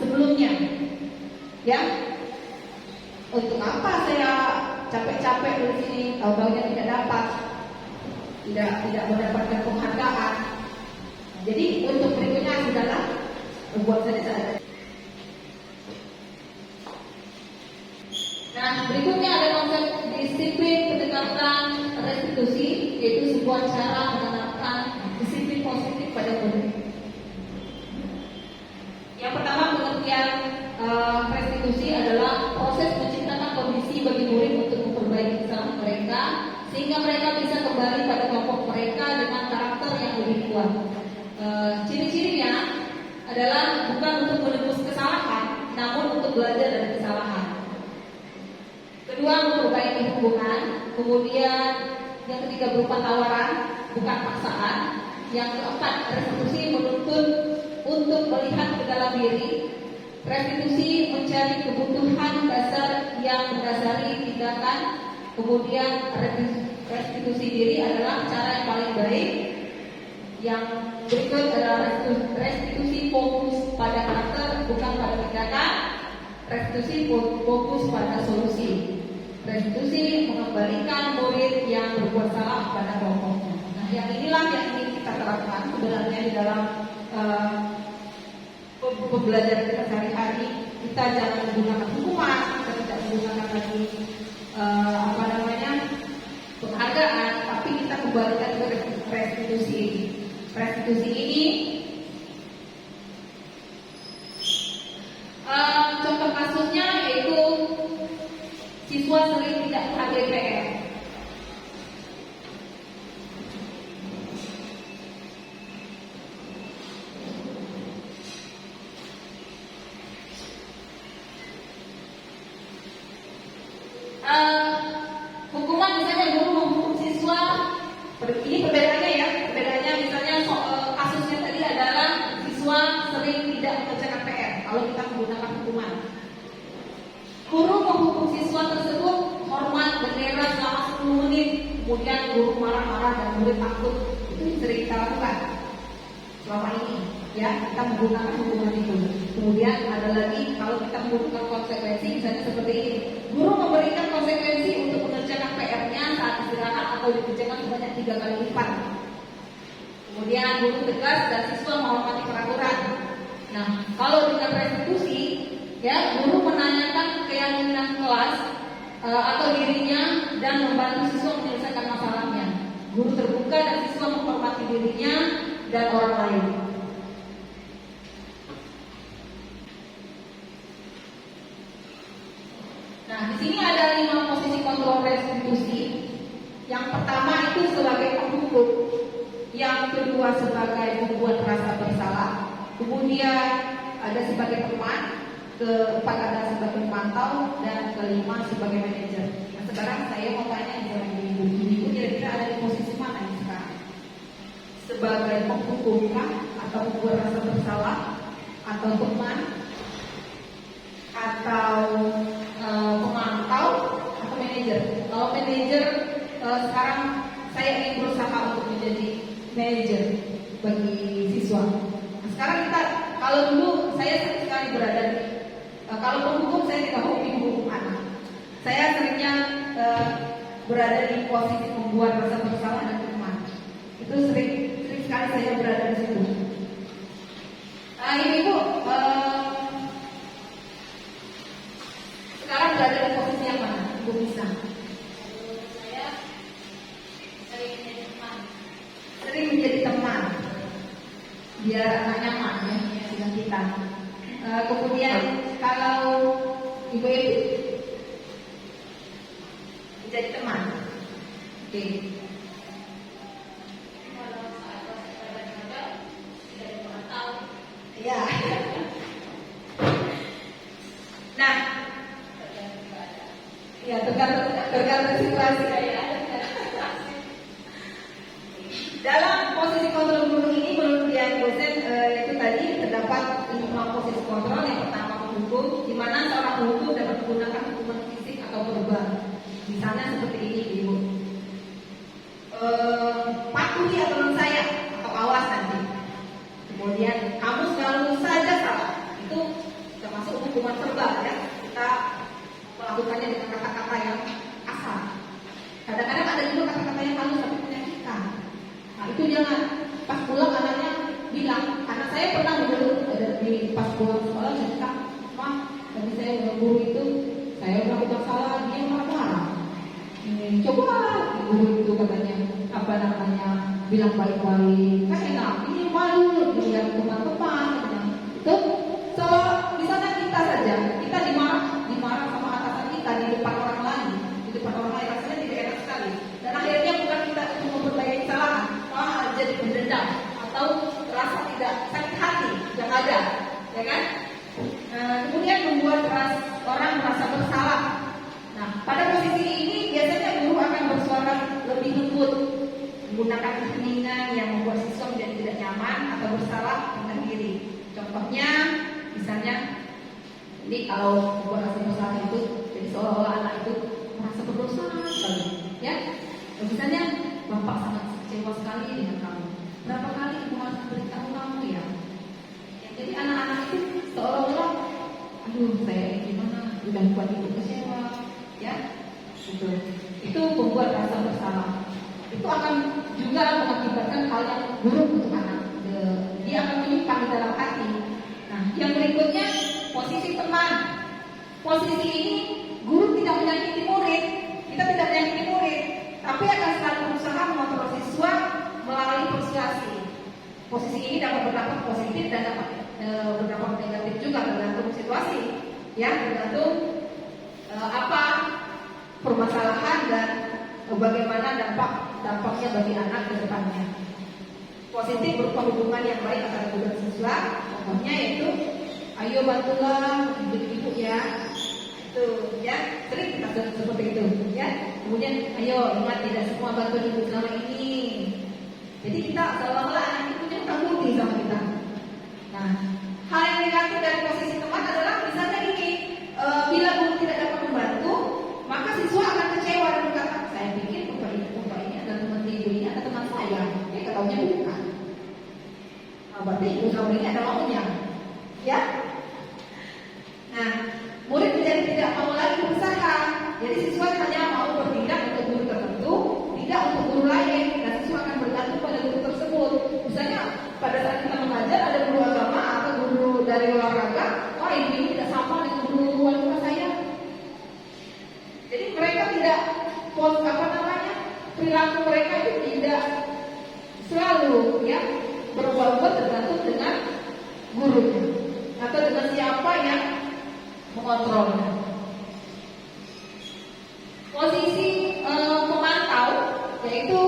sebelumnya. Ya, untuk apa saya capek-capek di sini, tahu-tahunya tidak dapat, tidak mendapatkan penghargaan. Jadi untuk berikutnya adalah buat saja. Nah, berikutnya ada konsep disiplin pendekatan restitusi, yaitu sebuah cara menanamkan disiplin positif pada murid. Yang pertama, pengertian restitusi adalah proses menciptakan kondisi bagi murid untuk memperbaiki kesalahan mereka sehingga mereka bisa kembali pada kelompok mereka dengan karakter yang lebih kuat. Ciri-cirinya adalah bukan untuk menebus kesalahan, namun untuk belajar dari kesalahan. Kedua, memperbaiki hubungan. Kemudian yang ketiga berupa tawaran, bukan paksaan. Yang keempat, restitusi menuntut untuk melihat ke dalam diri. Restitusi mencari kebutuhan dasar yang mendasari tindakan. Kemudian restitusi diri adalah cara yang paling baik. Yang berikut adalah restitusi fokus pada karakter bukan pada tindakan. Restitusi fokus pada solusi. Restitusi mengembalikan murid yang berbuat salah pada pokoknya. Nah, yang inilah yang ingin kita terapkan sebenarnya di dalam pembelajaran kita sehari-hari. Kita jangan menggunakan hukuman, kita tidak menggunakan lagi penghargaan, tapi kita kembalikan ke restitusi. Restitusi ini contoh kasusnya yaitu siswa sering tidak menghargai PR. Hukuman misalnya guru menghukum siswa, ini perbedaannya ya, perbedaannya misalnya kasusnya tadi adalah siswa sering tidak mengerjakan PR. Kalau kita menggunakan hukuman, guru menghukum siswa tersebut hormat bendera selama 10 menit, kemudian guru marah-marah dan murid takut. Itu yang sering kita lakukan selama ini, ya, kita menggunakan hukuman itu. Kemudian ada lagi kalau kita menggunakan konsekuensi, misalnya seperti ini. Guru memberikan konsekuensi untuk mengerjakan PR-nya saat istirahat atau dikerjakan sebanyak 3 kali lipat. Kemudian guru tegas dan siswa menghormati peraturan. Nah, kalau dengan restitusi, ya, guru menanyakan keyakinan kelas atau dirinya dan membantu siswa menyelesaikan masalahnya. Guru terbuka dan siswa menghormati dirinya dan orang lain. Nah, di sini ada 5 posisi kontrol restitusi. Yang pertama itu sebagai penghukum, yang kedua sebagai membuat rasa bersalah, kemudian ada sebagai teman, keempat ada sebagai pemantau, dan kelima sebagai manajer. Nah, sekarang saya mau tanya sama ibu kira-kira ada di posisi mana ini sekarang? Sebagai penghukum kah, atau membuat rasa bersalah, atau teman, atau pemantau, atau manajer? Kalau manajer, sekarang saya ingin berusaha untuk menjadi manajer bagi siswa. Nah, sekarang kita, kalau dulu saya sering sekali berada di, kalau penghukum saya tidak hobi menghukum anak. Saya seringnya berada di posisi membuat rasa bersalah dan teman. Itu sering sekali saya berada di situ. Ibu, sekarang berada di posisi yang mana? Ibu bisa? Saya sering menjadi teman. Sering menjadi teman, biar anak nyaman ya dengan kita. Kemudian kalau ibu menjadi teman, oke. Kalau saat proses belajar tidak dipantau. Ya. Nah, ya tergantung situasi. Dalam posisi kontrol guru ini menurut yang dosen itu tadi terdapat 5 posisi kontrol. Yang pertama penghukum, di mana seorang penghukum dapat menggunakan hukuman fisik atau verbal. Misalnya seperti ini, ibu. Patuhi aturan saya atau awas nanti. Kemudian kamu selalu saja salah. Itu termasuk hukuman verbal ya. Kita melakukannya dengan kata-kata yang asal. Kadang-kadang ada juga kata-kata yang halus tapi menyakitkan. Nah, itu jangan. Pas pulang anaknya bilang, anak saya pernah dulu di pas pulang sekolah cerita, "Ma, tadi saya guru itu saya melakukan salah, dia marah-marah." Coba guru itu katanya bilang baik-baik, kan enak, ini malu dilihat teman-teman. Itu so misalnya kita saja, kita dimarah sama atasan kita di depan orang lain, rasanya tidak enak sekali. Dan akhirnya bukan kita untuk memperbaiki kesalahan, malah jadi mendendam atau rasa tidak sakit hati yang ada, ya kan? Kemudian membuat orang merasa bersalah. Nah, pada posisi ini biasanya guru akan bersuara lebih lembut, menggunakan keheningan yang membuat siswa menjadi tidak nyaman atau bersalah dengan diri. Contohnya, misalnya, Jadi kalau membuat rasa bersalah itu, jadi seolah-olah anak itu merasa berdosa sekali, ya. Misalnya bapak sangat kecewa sekali dengan kamu. Berapa kali ibu harus beritahu kamu ya? Jadi anak-anak itu seolah-olah, aduh saya gimana, udah buat ibu kecewa, ya. Gitu. Itu membuat rasa bersalah. Itu akan juga mengakibatkan hal yang buruk untuk anak. Dia akan menyimpan di dalam hati. Nah, yang berikutnya posisi teman. Posisi ini guru tidak menyakiti murid, kita tidak menyakiti murid, tapi akan selalu berusaha mengontrol siswa melalui persuasi. Posisi ini dapat berdampak positif dan dapat berdampak negatif juga tergantung situasi, ya, tergantung apa permasalahan dan bagaimana dampaknya bagi anak ke depannya. Positif berupa hubungan yang baik antara guru dan siswa, contohnya yaitu ayo bantulah ibu-ibu ya, itu ya sering kita seperti itu ya. Kemudian ayo ingat tidak semua bantuan ibu selama ini. Jadi kita seolah-olah anak itu punya utang budi sama kita. Nah, hal yang negatif dari posisi teman adalah misalnya ini, bila guru tidak dapat membantu, maka siswa akan kecewa dan berkata, saya pikir bapak ini ada teman ibu ini ada teman saya, ya ketaunya bukan. Nah, berarti ibu kamu ini ada maunya, ya. Nah, murid menjadi tidak mau lagi berusaha. Jadi siswa hanya mau bertindak untuk guru tertentu, tidak untuk guru lain, dan siswa akan bergantung pada guru tersebut. Misalnya pada saat kita mengajar ada guru agama atau guru dari olahraga, wah ini tidak sama dengan guru wanita saya. Jadi mereka tidak perilaku mereka itu tidak selalu ya berubah-ubah tergantung dengan gurunya atau dengan siapa yang mengontrolnya. Posisi pemantau yaitu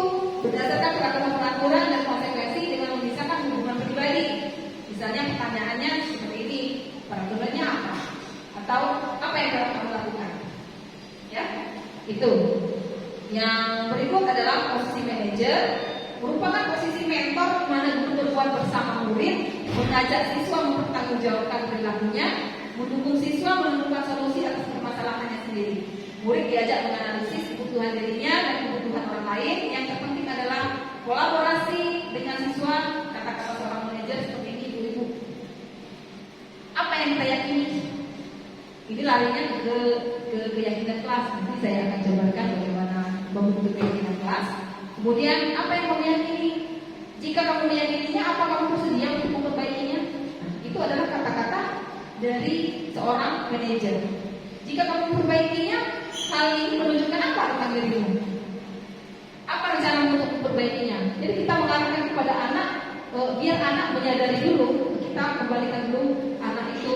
berdasarkan peraturan dan konsekuensi dengan memisahkan hubungan pribadi. Misalnya pertanyaannya seperti ini, peraturannya apa? Atau apa yang harus kamu lakukan? Ya, itu. Yang berikut adalah posisi manajer, merupakan posisi mentor di mana guru berbuat bersama murid, mengajak siswa mempertanggungjawabkan perilakunya, mendukung siswa menemukan solusi atas permasalahannya sendiri. Murid diajak menganalisis kebutuhan dirinya dan kebutuhan orang lain. Yang terpenting adalah kolaborasi dengan siswa. Kata-kata seorang manajer seperti ini, ibu-ibu. Apa yang kita yakini? Ini larinya ke keyakinan kelas. Nanti saya akan jabarkan bagaimana membentuk keyakinan kelas. Kemudian apa yang kamu yakini? Jika kamu meyakininya, apa kamu bersedia untuk memperbaikinya? Nah, itu adalah kata-kata dari seorang manajer. Jika kamu memperbaikinya, hal ini menunjukkan apa tentang dirimu? Apa rencana untuk memperbaikinya? Jadi kita mengarahkan kepada anak, biar anak menyadari dulu. Kita kembalikan dulu anak itu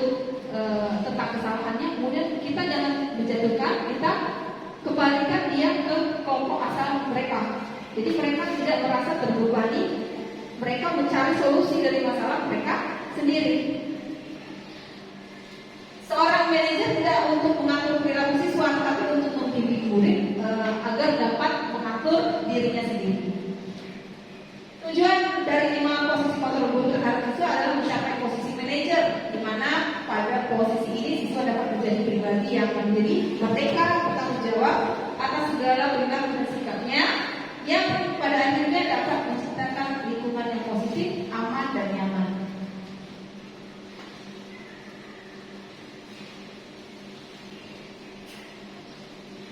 tentang kesalahannya. Kemudian kita jangan menjatuhkan, kita kembalikan dia ke kelompok asal mereka. Jadi mereka tidak merasa terbebani, mereka mencari solusi dari masalah mereka sendiri. Seorang manajer tidak untuk mengatur perilaku siswa, tetapi untuk membimbing murid agar dapat mengatur dirinya sendiri. Tujuan dari 5 posisi kontrol guru terhadap siswa adalah mencapai posisi manajer, di mana pada posisi ini siswa dapat menjadi pribadi yang mandiri, merdeka, bertanggung jawab atas segala perilaku dan sikapnya, yang pada akhirnya dapat menciptakan lingkungan yang positif, aman dan nyaman.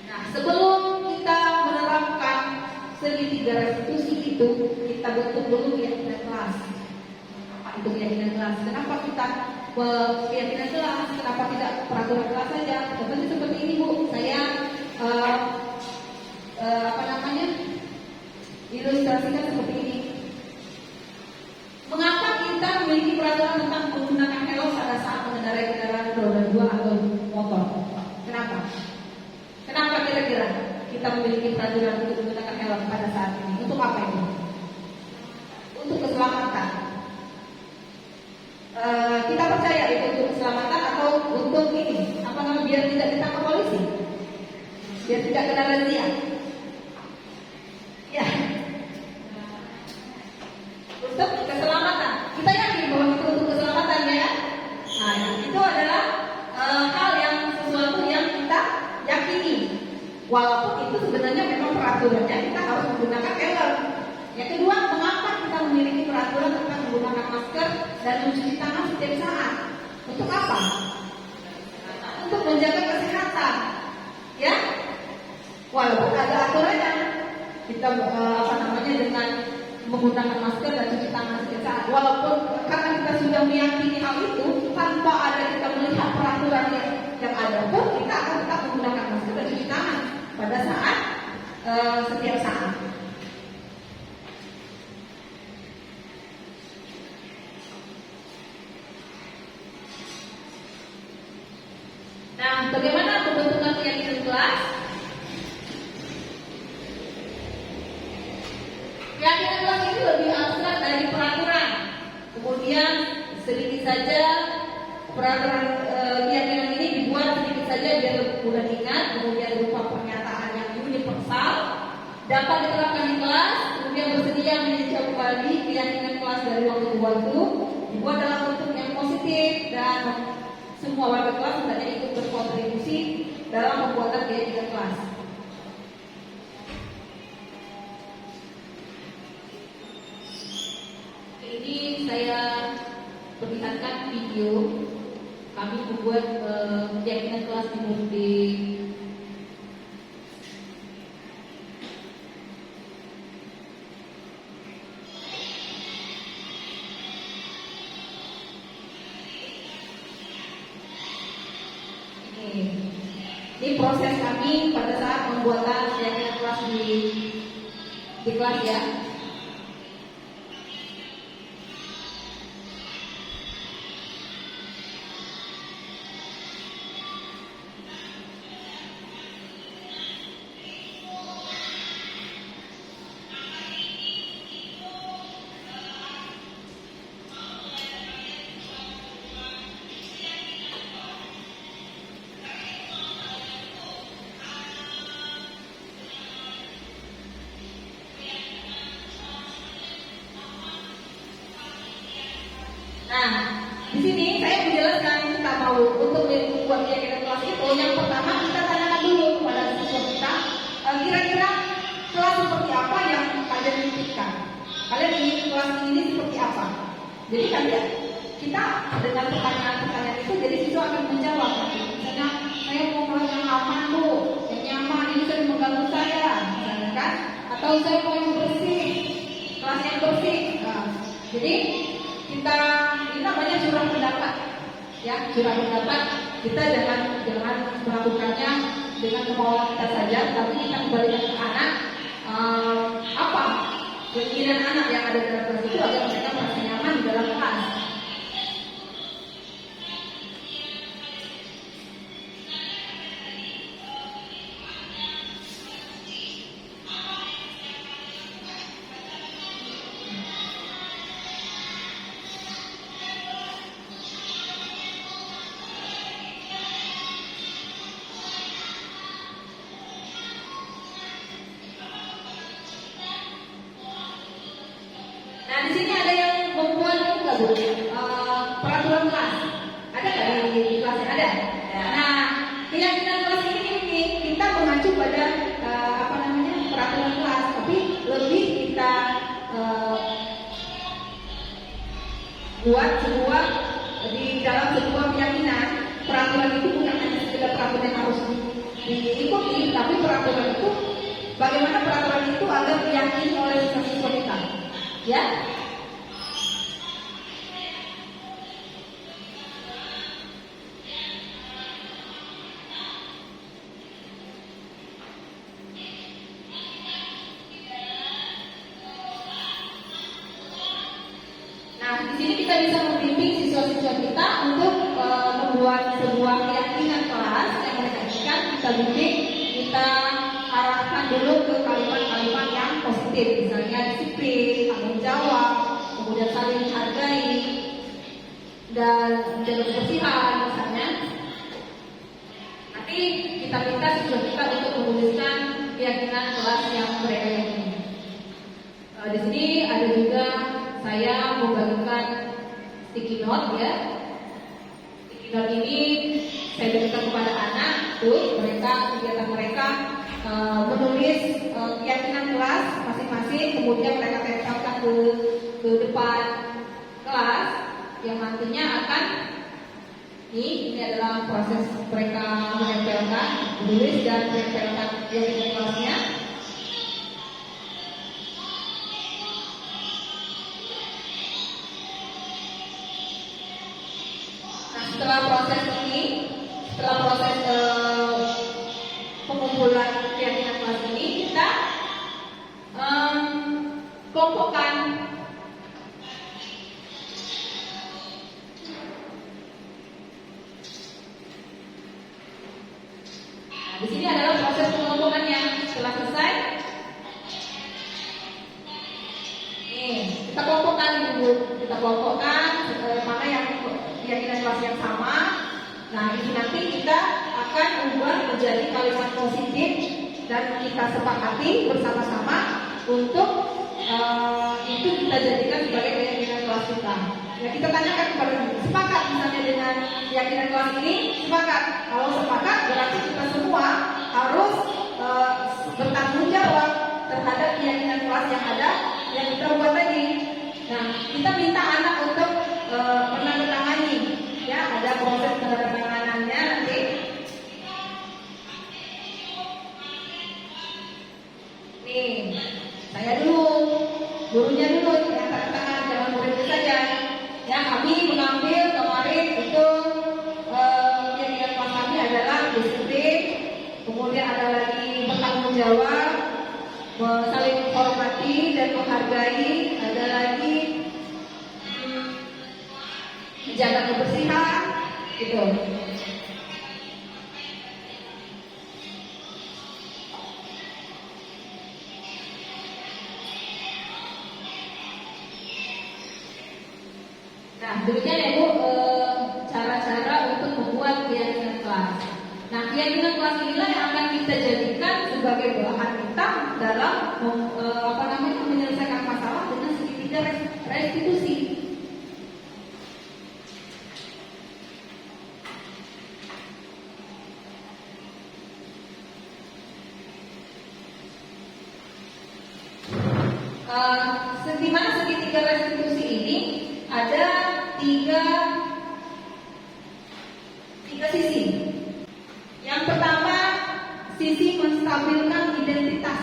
Nah, sebelum kita menerapkan segitiga restitusi itu, kita bentuk dulu keyakinan kelas. Apa itu keyakinan kelas? Kenapa kita keyakinan kelas? Kenapa tidak peraturan kelas saja? Contohnya seperti ini, Bu. Saya ilustrasikan seperti ini. Mengapa kita memiliki peraturan tentang menggunakan helm pada saat mengendarai kendaraan roda 2 atau motor? Kenapa? Kenapa kira-kira kita memiliki peraturan untuk menggunakan helm pada saat ini? Untuk apa itu? Untuk keselamatan. Kita percaya itu untuk keselamatan atau untuk ini? Apa namanya? Biar tidak ditangkap polisi? Biar tidak kena razia? Ya. Untuk keselamatan. Kita yakin bahwa itu untuk keselamatan ya. Nah, itu adalah Walaupun itu sebenarnya memang peraturannya kita harus menggunakan helm. Yang kedua, mengapa kita memiliki peraturan tentang menggunakan masker dan mencuci tangan setiap saat? Untuk apa? Untuk menjaga kesehatan, ya. Walaupun ada aturannya, kita dengan menggunakan masker dan cuci tangan setiap saat. Walaupun karena kita sudah meyakini hal itu, tanpa ada kita melihat peraturan yang ada pun kita akan tetap menggunakan masker dan cuci tangan pada saat setiap saat. Nah, bagaimana pembentukan keyakinan kelas? Keyakinan kelas ini lebih abstrak dari peraturan. Kemudian sedikit saja peraturan keyakinan ini dibuat sedikit saja biar lebih mudah diingat. Kemudian berupa pernyataan yang universal, dapat diterapkan di kelas. Kemudian bersedia meninjau kembali keyakinan kelas dari waktu ke waktu. Dibuat dalam bentuk yang positif dan semua warga kelas hendaknya ikut berkontribusi dalam pembuatan keyakinan kelas. Ini saya perlihatkan video kami membuat keyakinan kelas di ini proses kami pada saat pembuatan keyakinan kelas di kelas ya. Nah, di sini saya menjelaskan kita mau untuk membuat keyakinan kelas itu. Yang pertama kita tanyakan dulu kepada siswa kita, kira-kira kelas seperti apa yang kalian inginkan? Kalian ingin kelas ini seperti apa? Jadi kita dengan pertanyaan-pertanyaan itu, jadi siswa akan menjawab. Misalnya, saya mau kelas yang aman bu, yang nyaman, ini sering mengganggu saya, misalnya kan? Atau saya mau yang bersih, kelas yang bersih. Nah, jadi kita ini namanya curah pendapat, ya curah pendapat. Kita jangan melakukannya dengan kemauan kita saja, tapi kita kembalikan ke anak apa keinginan anak yang ada dalam kelas itu agar mereka merasa nyaman di dalam kelas. Nah, di sini ada yang membuat itu nggak bu? Peraturan kelas ada nggak di kelasnya? Ada. Nah, keyakinan kelas ini kita mengacu pada peraturan kelas, tapi lebih kita buat sebuah di dalam sebuah keyakinan. Peraturan itu bukan hanya sekedar peraturan yang harus diikuti, tapi peraturan itu bagaimana peraturan itu agar diyakini oleh siswa kita. Ya. Nah, di sini kita bisa membimbing siswa-siswa kita untuk membuat sebuah keyakinan kelas yang mereka inginkan. Kita bimbing, kita arahkan dulu ke kalimat-kalimat yang positif, misalnya disiplin, tanggung jawab, kemudian saling menghargai, dan menjaga kebersihan misalnya. Nanti kita minta siswa kita untuk menuliskan keyakinan kelas yang mereka yakini. Di sini ada juga saya membagikan sticky note ya. Sticky note ini saya berikan kepada anak, tuh mereka kegiatan mereka menulis keyakinan kelas masing-masing, kemudian mereka tempelkan ke depan kelas yang nantinya akan ini adalah proses mereka menempelkan, menulis dan menempelkan keyakinan kelasnya. Nah, setelah proses pengumpulan keyakinan kelas ini, kita kelompokkan. Nah, di sini adalah proses pengelompokannya. Setelah selesai, nih kita kelompokkan dulu. Kita kelompokkan mana yang keyakinan kelas yang sama. Nah, ini nanti kita akan ubah menjadi kalimat positif dan kita sepakati bersama-sama untuk itu kita jadikan sebagai keyakinan kelas kita. Ya, kita tanyakan kepada sepakat misalnya dengan keyakinan kelas ini, sepakat. Kalau sepakat berarti kita semua harus bertanggung jawab terhadap keyakinan kelas yang ada yang kita buat tadi. Nah, kita minta anak untuk menandatangani. Ya, ada proses penandatanganannya nanti. Nih, saya dulu, gurunya dulu yang tanda tangan, jangan muridnya saja. Ya, kami mengambil kemarin itu keyakinan kelas kami adalah disiplin, kemudian ada lagi bertanggung jawab, saling menghormati dan menghargai, ada lagi menjaga kebersihan, gitu. Nah, demikian ya Bu, cara-cara untuk membuat keyakinan kelas. Nah, keyakinan kelas inilah yang akan kita jadikan sebagai bahan kita dalam menyelesaikan masalah dengan segitiga restitusi. Di mana segitiga restitusi ini ada tiga sisi. Yang pertama, sisi menstabilkan identitas,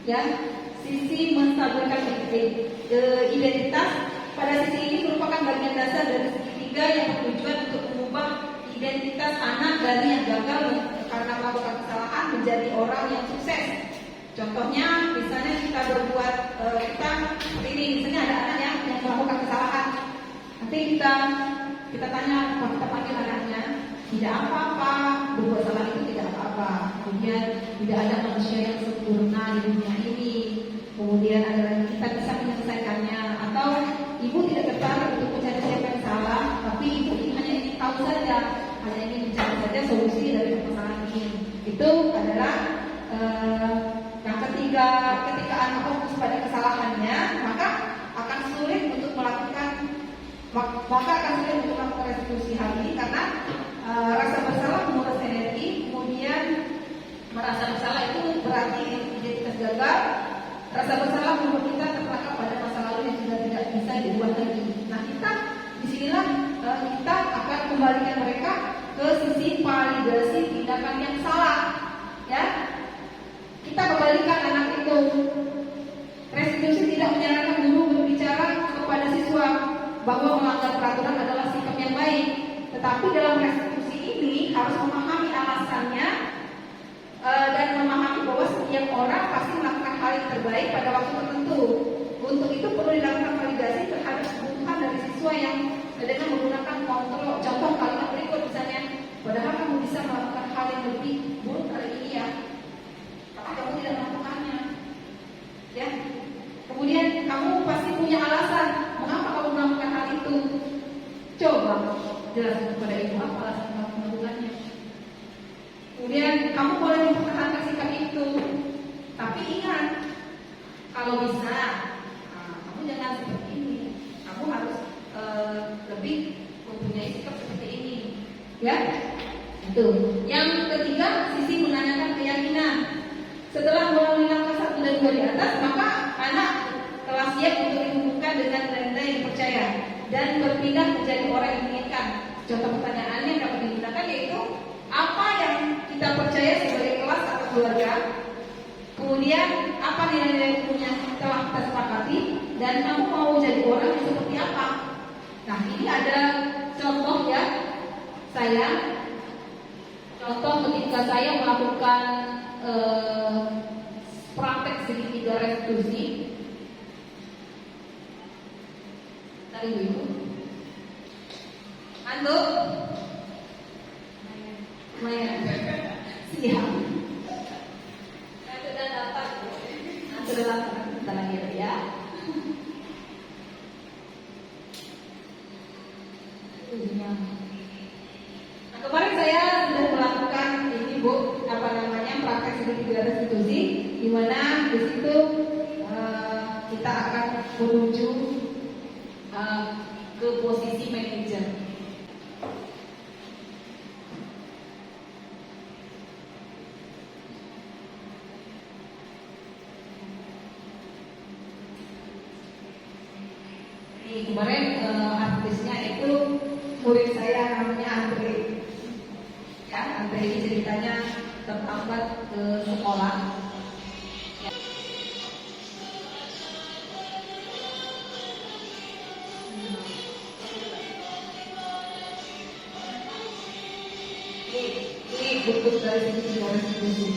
ya, sisi menstabilkan identitas. Pada sisi ini merupakan bagian dasar dari segitiga yang bertujuan untuk mengubah identitas anak dari yang gagal karena melakukan kesalahan menjadi orang yang sukses. Contohnya, misalnya kita berbuat ini, misalnya ada anak yang melakukan kesalahan, nanti kita tanya, kita panggil anaknya, tidak apa-apa, berbuat salah itu tidak apa-apa. Kemudian tidak ada manusia yang sempurna di dunia ini. Kemudian ada lagi kita bisa menyelesaikannya. Atau ibu tidak tertarik untuk mencari siapa yang salah, tapi ibu hanya ingin tahu saja, hanya ingin mencari saja solusi dari permasalahan ini. Itu adalah yang ketiga, ketika anak fokus pada kesalahannya, maka akan sulit untuk melakukan restitusi hal ini karena rasa bersalah menguras energi, kemudian merasa bersalah itu berarti identitas gagal. Rasa bersalah membuat kita terperangkap pada masa lalu yang sudah tidak bisa dibuat lagi. Nah, disinilah kita akan kembalikan mereka ke sisi validasi tindakan yang salah, ya. Kita kembalikan anak itu. Restitusi tidak menyarankan guru berbicara kepada siswa bahwa melanggar peraturan adalah sikap yang baik, tetapi dalam restitusi ini harus memahami alasannya dan memahami bahwa setiap orang pasti melakukan hal yang terbaik pada waktu tertentu. Untuk itu perlu dilakukan validasi terhadap kebutuhan dari siswa yang dengan menggunakan kontrol. Contoh kalimat berikut misalnya, padahal kamu bisa melakukan hal yang lebih buruk dari ini ya, tapi kamu tidak melakukannya, ya. Kemudian kamu pasti punya alasan mengapa kamu melakukan hal itu. Coba jelaskan kepada ibu apa alasan kamu melakukannya. Kemudian kamu boleh mempertahankan sikap itu, tapi ingat kalau bisa, kamu jangan seperti ini. Kamu harus lebih mempunyai sikap seperti ini, ya. Itu. Yang ketiga, sisi menanyakan keyakinan. dan berpindah menjadi orang yang diinginkan. Contoh pertanyaan yang dapat digunakan yaitu apa yang kita percaya sebagai kelas atau keluarga, kemudian apa nilai-nilai hukum yang telah kita sepakati, dan kamu mau jadi orang yang seperti apa. Nah, ini ada contoh ya, saya contoh ketika saya melakukan praktek segitiga restitusi. Tadi Ibu. Antuk. Lumayan. Siap. Saya sudah dapat. Antuk udah lakukan kita lagi ya. Nah, kemarin saya sudah melakukan ini Bu, apa namanya, praktek segitiga restitusi, di mana di situ kita akan menuju ke posisi manajer. Ini kemarin artisnya itu murid saya namanya Andre. Ya, Andre ini ceritanya terlambat ke sekolah. Ya. Ini buku dari segi restitusi.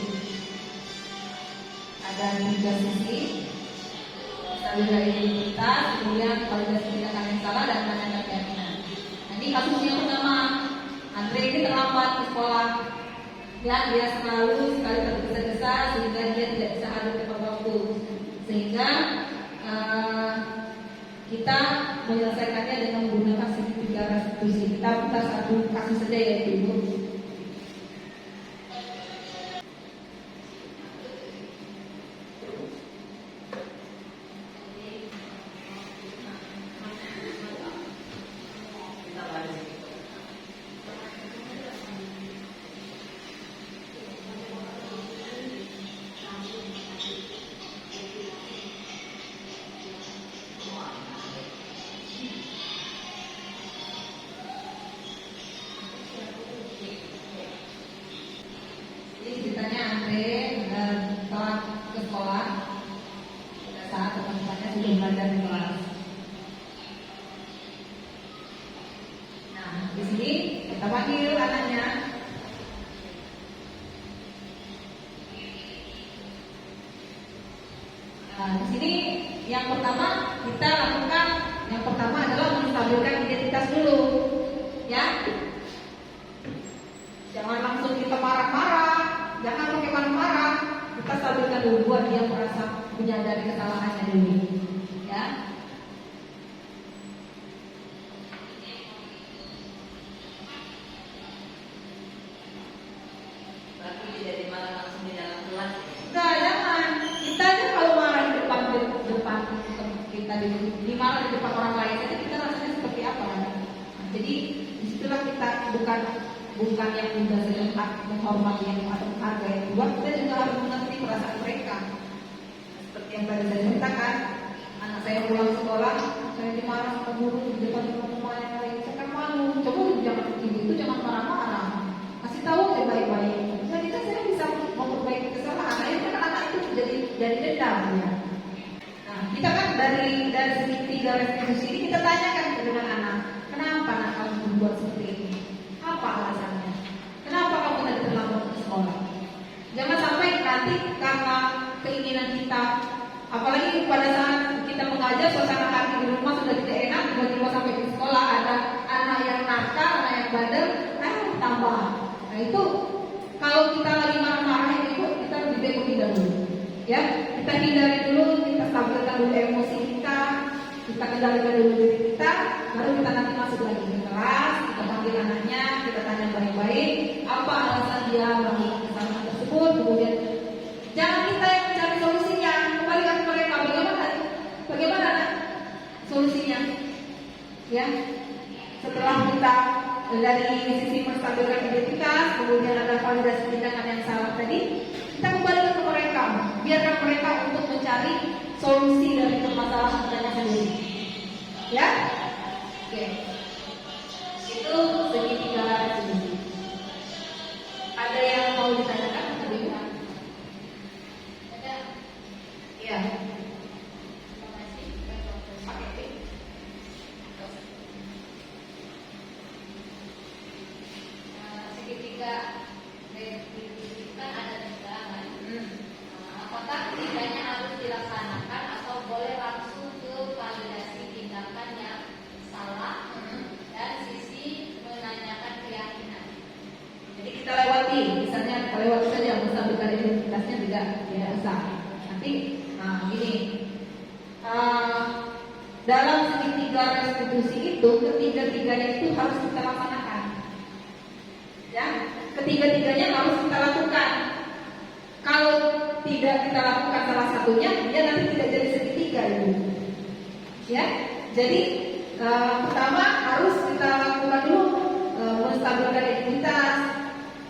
Ada 3 sisi. Stabilitas identitas, kemudian kualitas tindakan yang salah, dan tanda keyakinan. Nanti kasus yang pertama, Andre ini terlambat ke sekolah. Ya, dia selalu sekali tergesa-gesa sehingga dia tidak bisa hadir tepat waktu. Sehingga kita menyelesaikannya dengan menggunakan segitiga restitusi. Kita putar satu kasus saja ya Ibu. Ini ceritanya Andre telah ke sekolah pada saat teman-temannya sudah belajar di kelas. Nah, di sini kita panggil anaknya. Nah, di sini yang pertama kita lakukan, yang pertama adalah menstabilkan identitas dulu, ya. Jangan langsung kita marah-marah, jangan pakai marah-marah. Kita stabilkan dulu buat dia merasa menyadari kesalahannya dulu, ya. Berarti tidak dimarah langsung di dalam kelas. Nah, jangan. Kita aja kalau marah di depan kita dimarah di depan orang lain, jadi kita rasanya seperti apa? Nah, jadi disitulah kita bukan yang mudah saja menghormati yang atau menghargai. Kedua, kita juga harus mengerti perasaan mereka. Seperti yang tadi saya ceritakan, anak saya pulang sekolah, saya dimarah sama guru di depan teman-teman yang lain. Saya kan malu. Coba jangan begitu, itu jangan marah-marah. Kasih tahu saya baik-baik. Jadi kan saya bisa memperbaiki kesalahan. Akhirnya kan anak itu jadi dendam ya. Nah, kita kan dari segitiga restitusi ini kita tanyakan dengan anak, kenapa anak kamu berbuat seperti ini? Apa alasannya? Kenapa kamu tadi terlambat ke sekolah? Jangan sampai nanti karena keinginan kita, apalagi pada saat kita mengajar suasana hati di rumah sudah tidak enak, tiba-tiba sampai di sekolah ada anak yang nakal, anak yang bandel, tambah. Nah itu kalau kita lagi marah-marah itu kita lebih baik menghindar dulu, ya. Kita hindari dulu, kita stabilkan dulu emosi kita kendalikan dulu diri kita, baru kita nanti masuk lagi ke kelas, kita panggil anaknya, kita tanya baik-baik apa alasan dia melakukan kesalahan tersebut, kemudian jangan kita yang mencari solusinya, kembalikan ke mereka bagaimana solusinya, ya. Setelah kita dari sisi menstabilkan identitas, kemudian ada validasi tindakan yang salah tadi, kita kembalikan ke mereka, biarkan mereka untuk mencari solusi dari permasalahan mereka sendiri, ya. Oke. Itu segitiga restitusi. Ada yang mau ditanyakan atau bingung? Iya. Pakai tik. Segitiga restitusi kan ada tiga kan. Apakah ketiganya harus dilaksanakan atau boleh langsung ke validasi tindakan yang salah dan sisi menanyakan keyakinan? Jadi kita lewati, misalnya kita lewati saja, menstabilkan identitasnya tidak usah. Nanti, gini, dalam segitiga restitusi itu ketiga-tiganya itu harus kita laksanakan. Ya, ketiga-tiganya harus kita lakukan. Kalau tidak kita lakukan salah satunya, dia nanti tidak jadi segitiga itu. Ya, jadi pertama harus kita lakukan dulu menstabilkan identitas.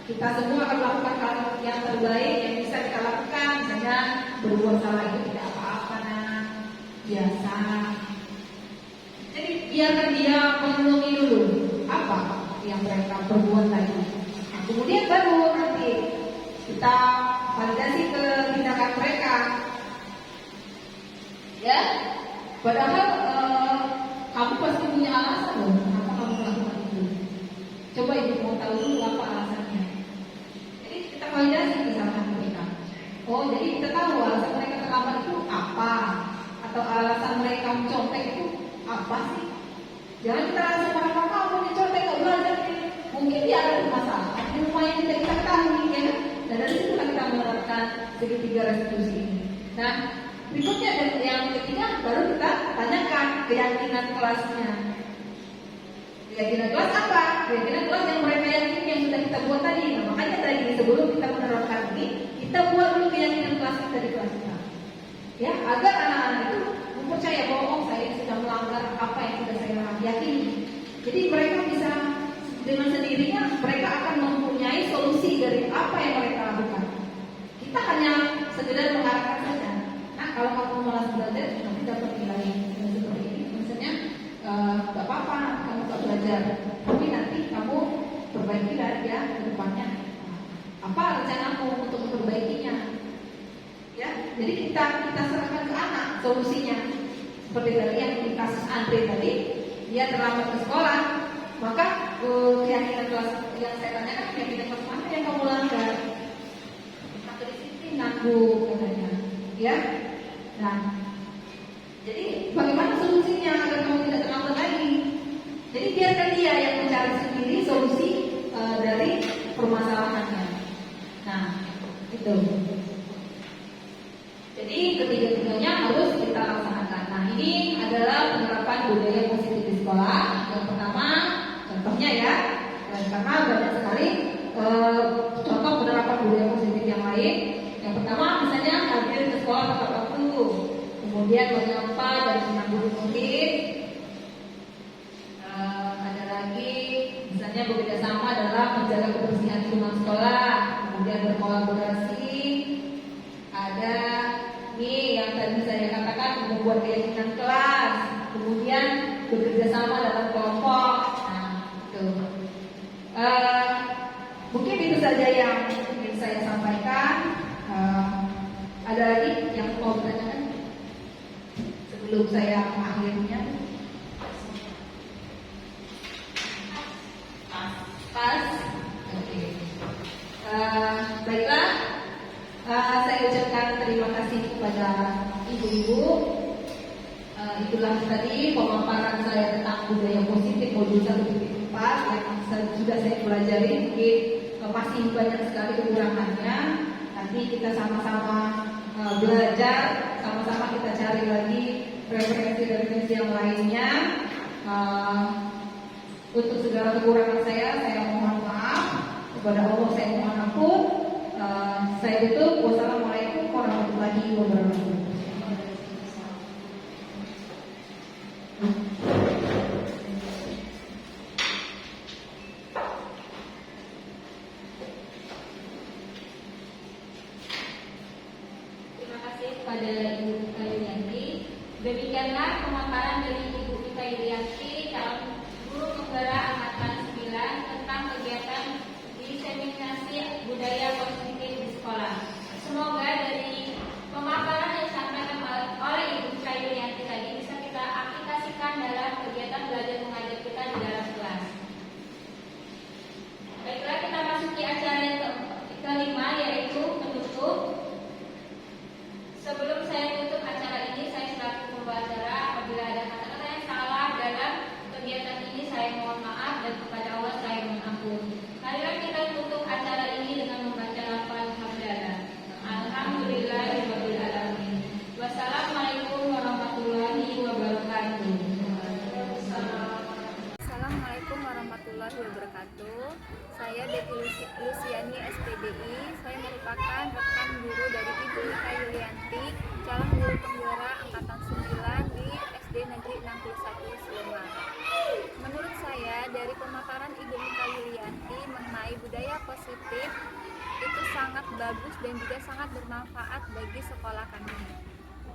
Kita semua akan melakukan hal yang terbaik yang bisa kita lakukan. Misalnya berbuat salah itu tidak apa-apa, biasa. Jadi biarkan dia memenuhi dulu apa yang mereka perbuat tadi. Nah, kemudian baru nanti kita validasi ke tindakan mereka. Ya, padahal kamu pasti punya alasan loh kenapa kamu melakukan itu. Coba ibu mau tahu dulu apa alasannya. Jadi kita validasi kesalahan mereka. Oh, jadi kita tahu alasan mereka terlambat itu apa, atau alasan mereka mencontek itu apa sih? Jangan kita langsung marah kamu mencontek nggak belajar. Mungkin dia ada masalah di rumah yang tidak kita ketahui, ya. Dan dari situ kita menerapkan segitiga restitusi ini. Nah, berikutnya yang ketiga baru kita tanyakan keyakinan kelasnya. Keyakinan kelas apa? Keyakinan kelas yang mereka yakini yang sudah kita buat tadi. Nah, makanya tadi sebelum kita menerapkan ini, kita buat dulu keyakinan kelas kita di kelas kita. Ya, agar anak-anak itu mempercaya bahwa saya sudah melanggar apa yang sudah saya yakini. Jadi mereka bisa dengan sendirinya mereka akan mempunyai solusi dari apa yang mereka lakukan. Kita hanya sekedar mengarahkan saja. Nah, kalau kamu malas belajar, nanti dapat nilai seperti ini. Misalnya, nggak apa-apa kamu nggak belajar, tapi nanti kamu perbaikilah ya ke depannya. Apa rencanamu untuk memperbaikinya? Ya, jadi kita serahkan ke anak solusinya. Seperti tadi yang di kasus Andre tadi, dia terlambat ke sekolah, maka keyakinan kelas yang saya tanyakan keyakinan kelas mana yang kamu langgar? Atau disiplin nanggung katanya, ya. Nah, jadi bagaimana solusinya agar kamu tidak terlambat lagi? Jadi biarkan dia yang mencari sendiri solusi dari permasalahannya. Nah, itu. Jadi ketiga-tiganya harus kita laksanakan. Nah, ini adalah penerapan budaya positif di sekolah. Yang pertama, contohnya ya, karena banyak sekali contoh penerapan budaya positif yang lain. Yang pertama, misalnya hadir ke sekolah tepat waktu, kemudian menyapa dan menyambut murid. Ada lagi, misalnya bekerja sama dalam menjaga kebersihan lingkungan sekolah, kemudian berkolaborasi. Ada nih yang tadi saya katakan membuat keyakinan kelas, kemudian bekerja sama dalam kelompok. Nah, itu. Mungkin itu saja yang ingin saya sampaikan. Ada lagi yang mau ditanyakan sebelum saya mengakhirinya? Pas. Oke. Baiklah. Saya ucapkan terima kasih kepada ibu-ibu. Itulah tadi pemaparan saya tentang budaya positif modul 1.4 yang sudah saya pelajari. Mungkin masih banyak sekali kekurangannya. Nanti kita sama-sama belajar, sama-sama kita cari lagi referensi-referensi yang lainnya. Untuk segala kekurangan saya mohon maaf. Kepada Allah saya mohon ampun. Saya tutup. Wassalamualaikum warahmatullahi wabarakatuh. Terima kasih kepada Ibu Ika Yulianti. Demikianlah pemaparan dari Ibu Ika Yulianti, calon Penggerak Angkatan 9 tentang kegiatan diseminasi budaya positif di sekolah. Semoga dari pemaparan yang disampaikan oleh Ibu Yulianti tadi bisa kita aplikasikan dalam kegiatan belajar mengajar kita di dalam kelas. Baiklah, kita masuki acara yang kelima, yaitu penutup. Sebelum saya tutup acara ini, saya selaku pembawa acara, apabila ada kata-kata yang salah dalam kegiatan ini, saya mohon maaf, dan kepada Allah saya mohon ampun. Marilah kita tutup acara ini dengan membaca lafaz hamdalah. Alhamdulillahirabbil alamin. Wassalamualaikum warahmatullahi wabarakatuh. Assalamualaikum warahmatullahi wabarakatuh. Saya Deti Luciani SPDI. Saya merupakan rekan guru dari Ibu Mika Yulianti, calon guru penggerak Angkatan 9 di SD Negeri 61 Sleman. Menurut saya, dari pemaparan Ibu Mika Yulianti mengenai budaya positif itu sangat bagus dan juga sangat bermanfaat bagi sekolah kami,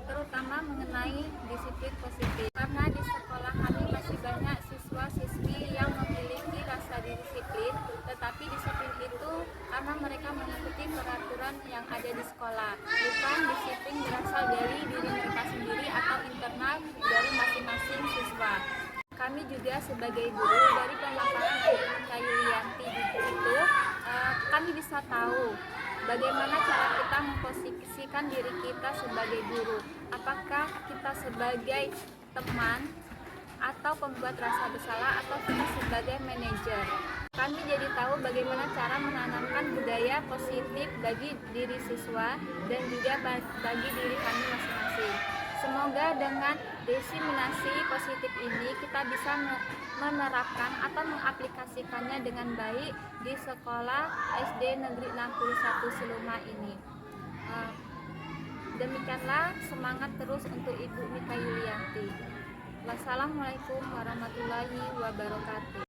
terutama mengenai disiplin positif, karena di sekolah kami masih banyak siswa-siswi yang memiliki rasa disiplin, tetapi disiplin itu karena mereka mengikuti peraturan yang ada di sekolah, bukan disiplin berasal dari diri mereka sendiri atau internal dari masing-masing siswa. Kami juga sebagai guru dari pemaparan Ibu Mika Yulianti itu, kami bisa tahu bagaimana cara kita memposisikan diri kita sebagai guru. Apakah kita sebagai teman atau pembuat rasa bersalah atau kita sebagai manajer. Kami jadi tahu bagaimana cara menanamkan budaya positif bagi diri siswa dan juga bagi diri kami masing-masing. Semoga dengan diseminasi positif ini kita bisa menerapkan atau mengaplikasikannya dengan baik di sekolah SD Negeri 61 Seluma ini. Demikianlah, semangat terus untuk Ibu Mika Yulianti. Wassalamualaikum warahmatullahi wabarakatuh.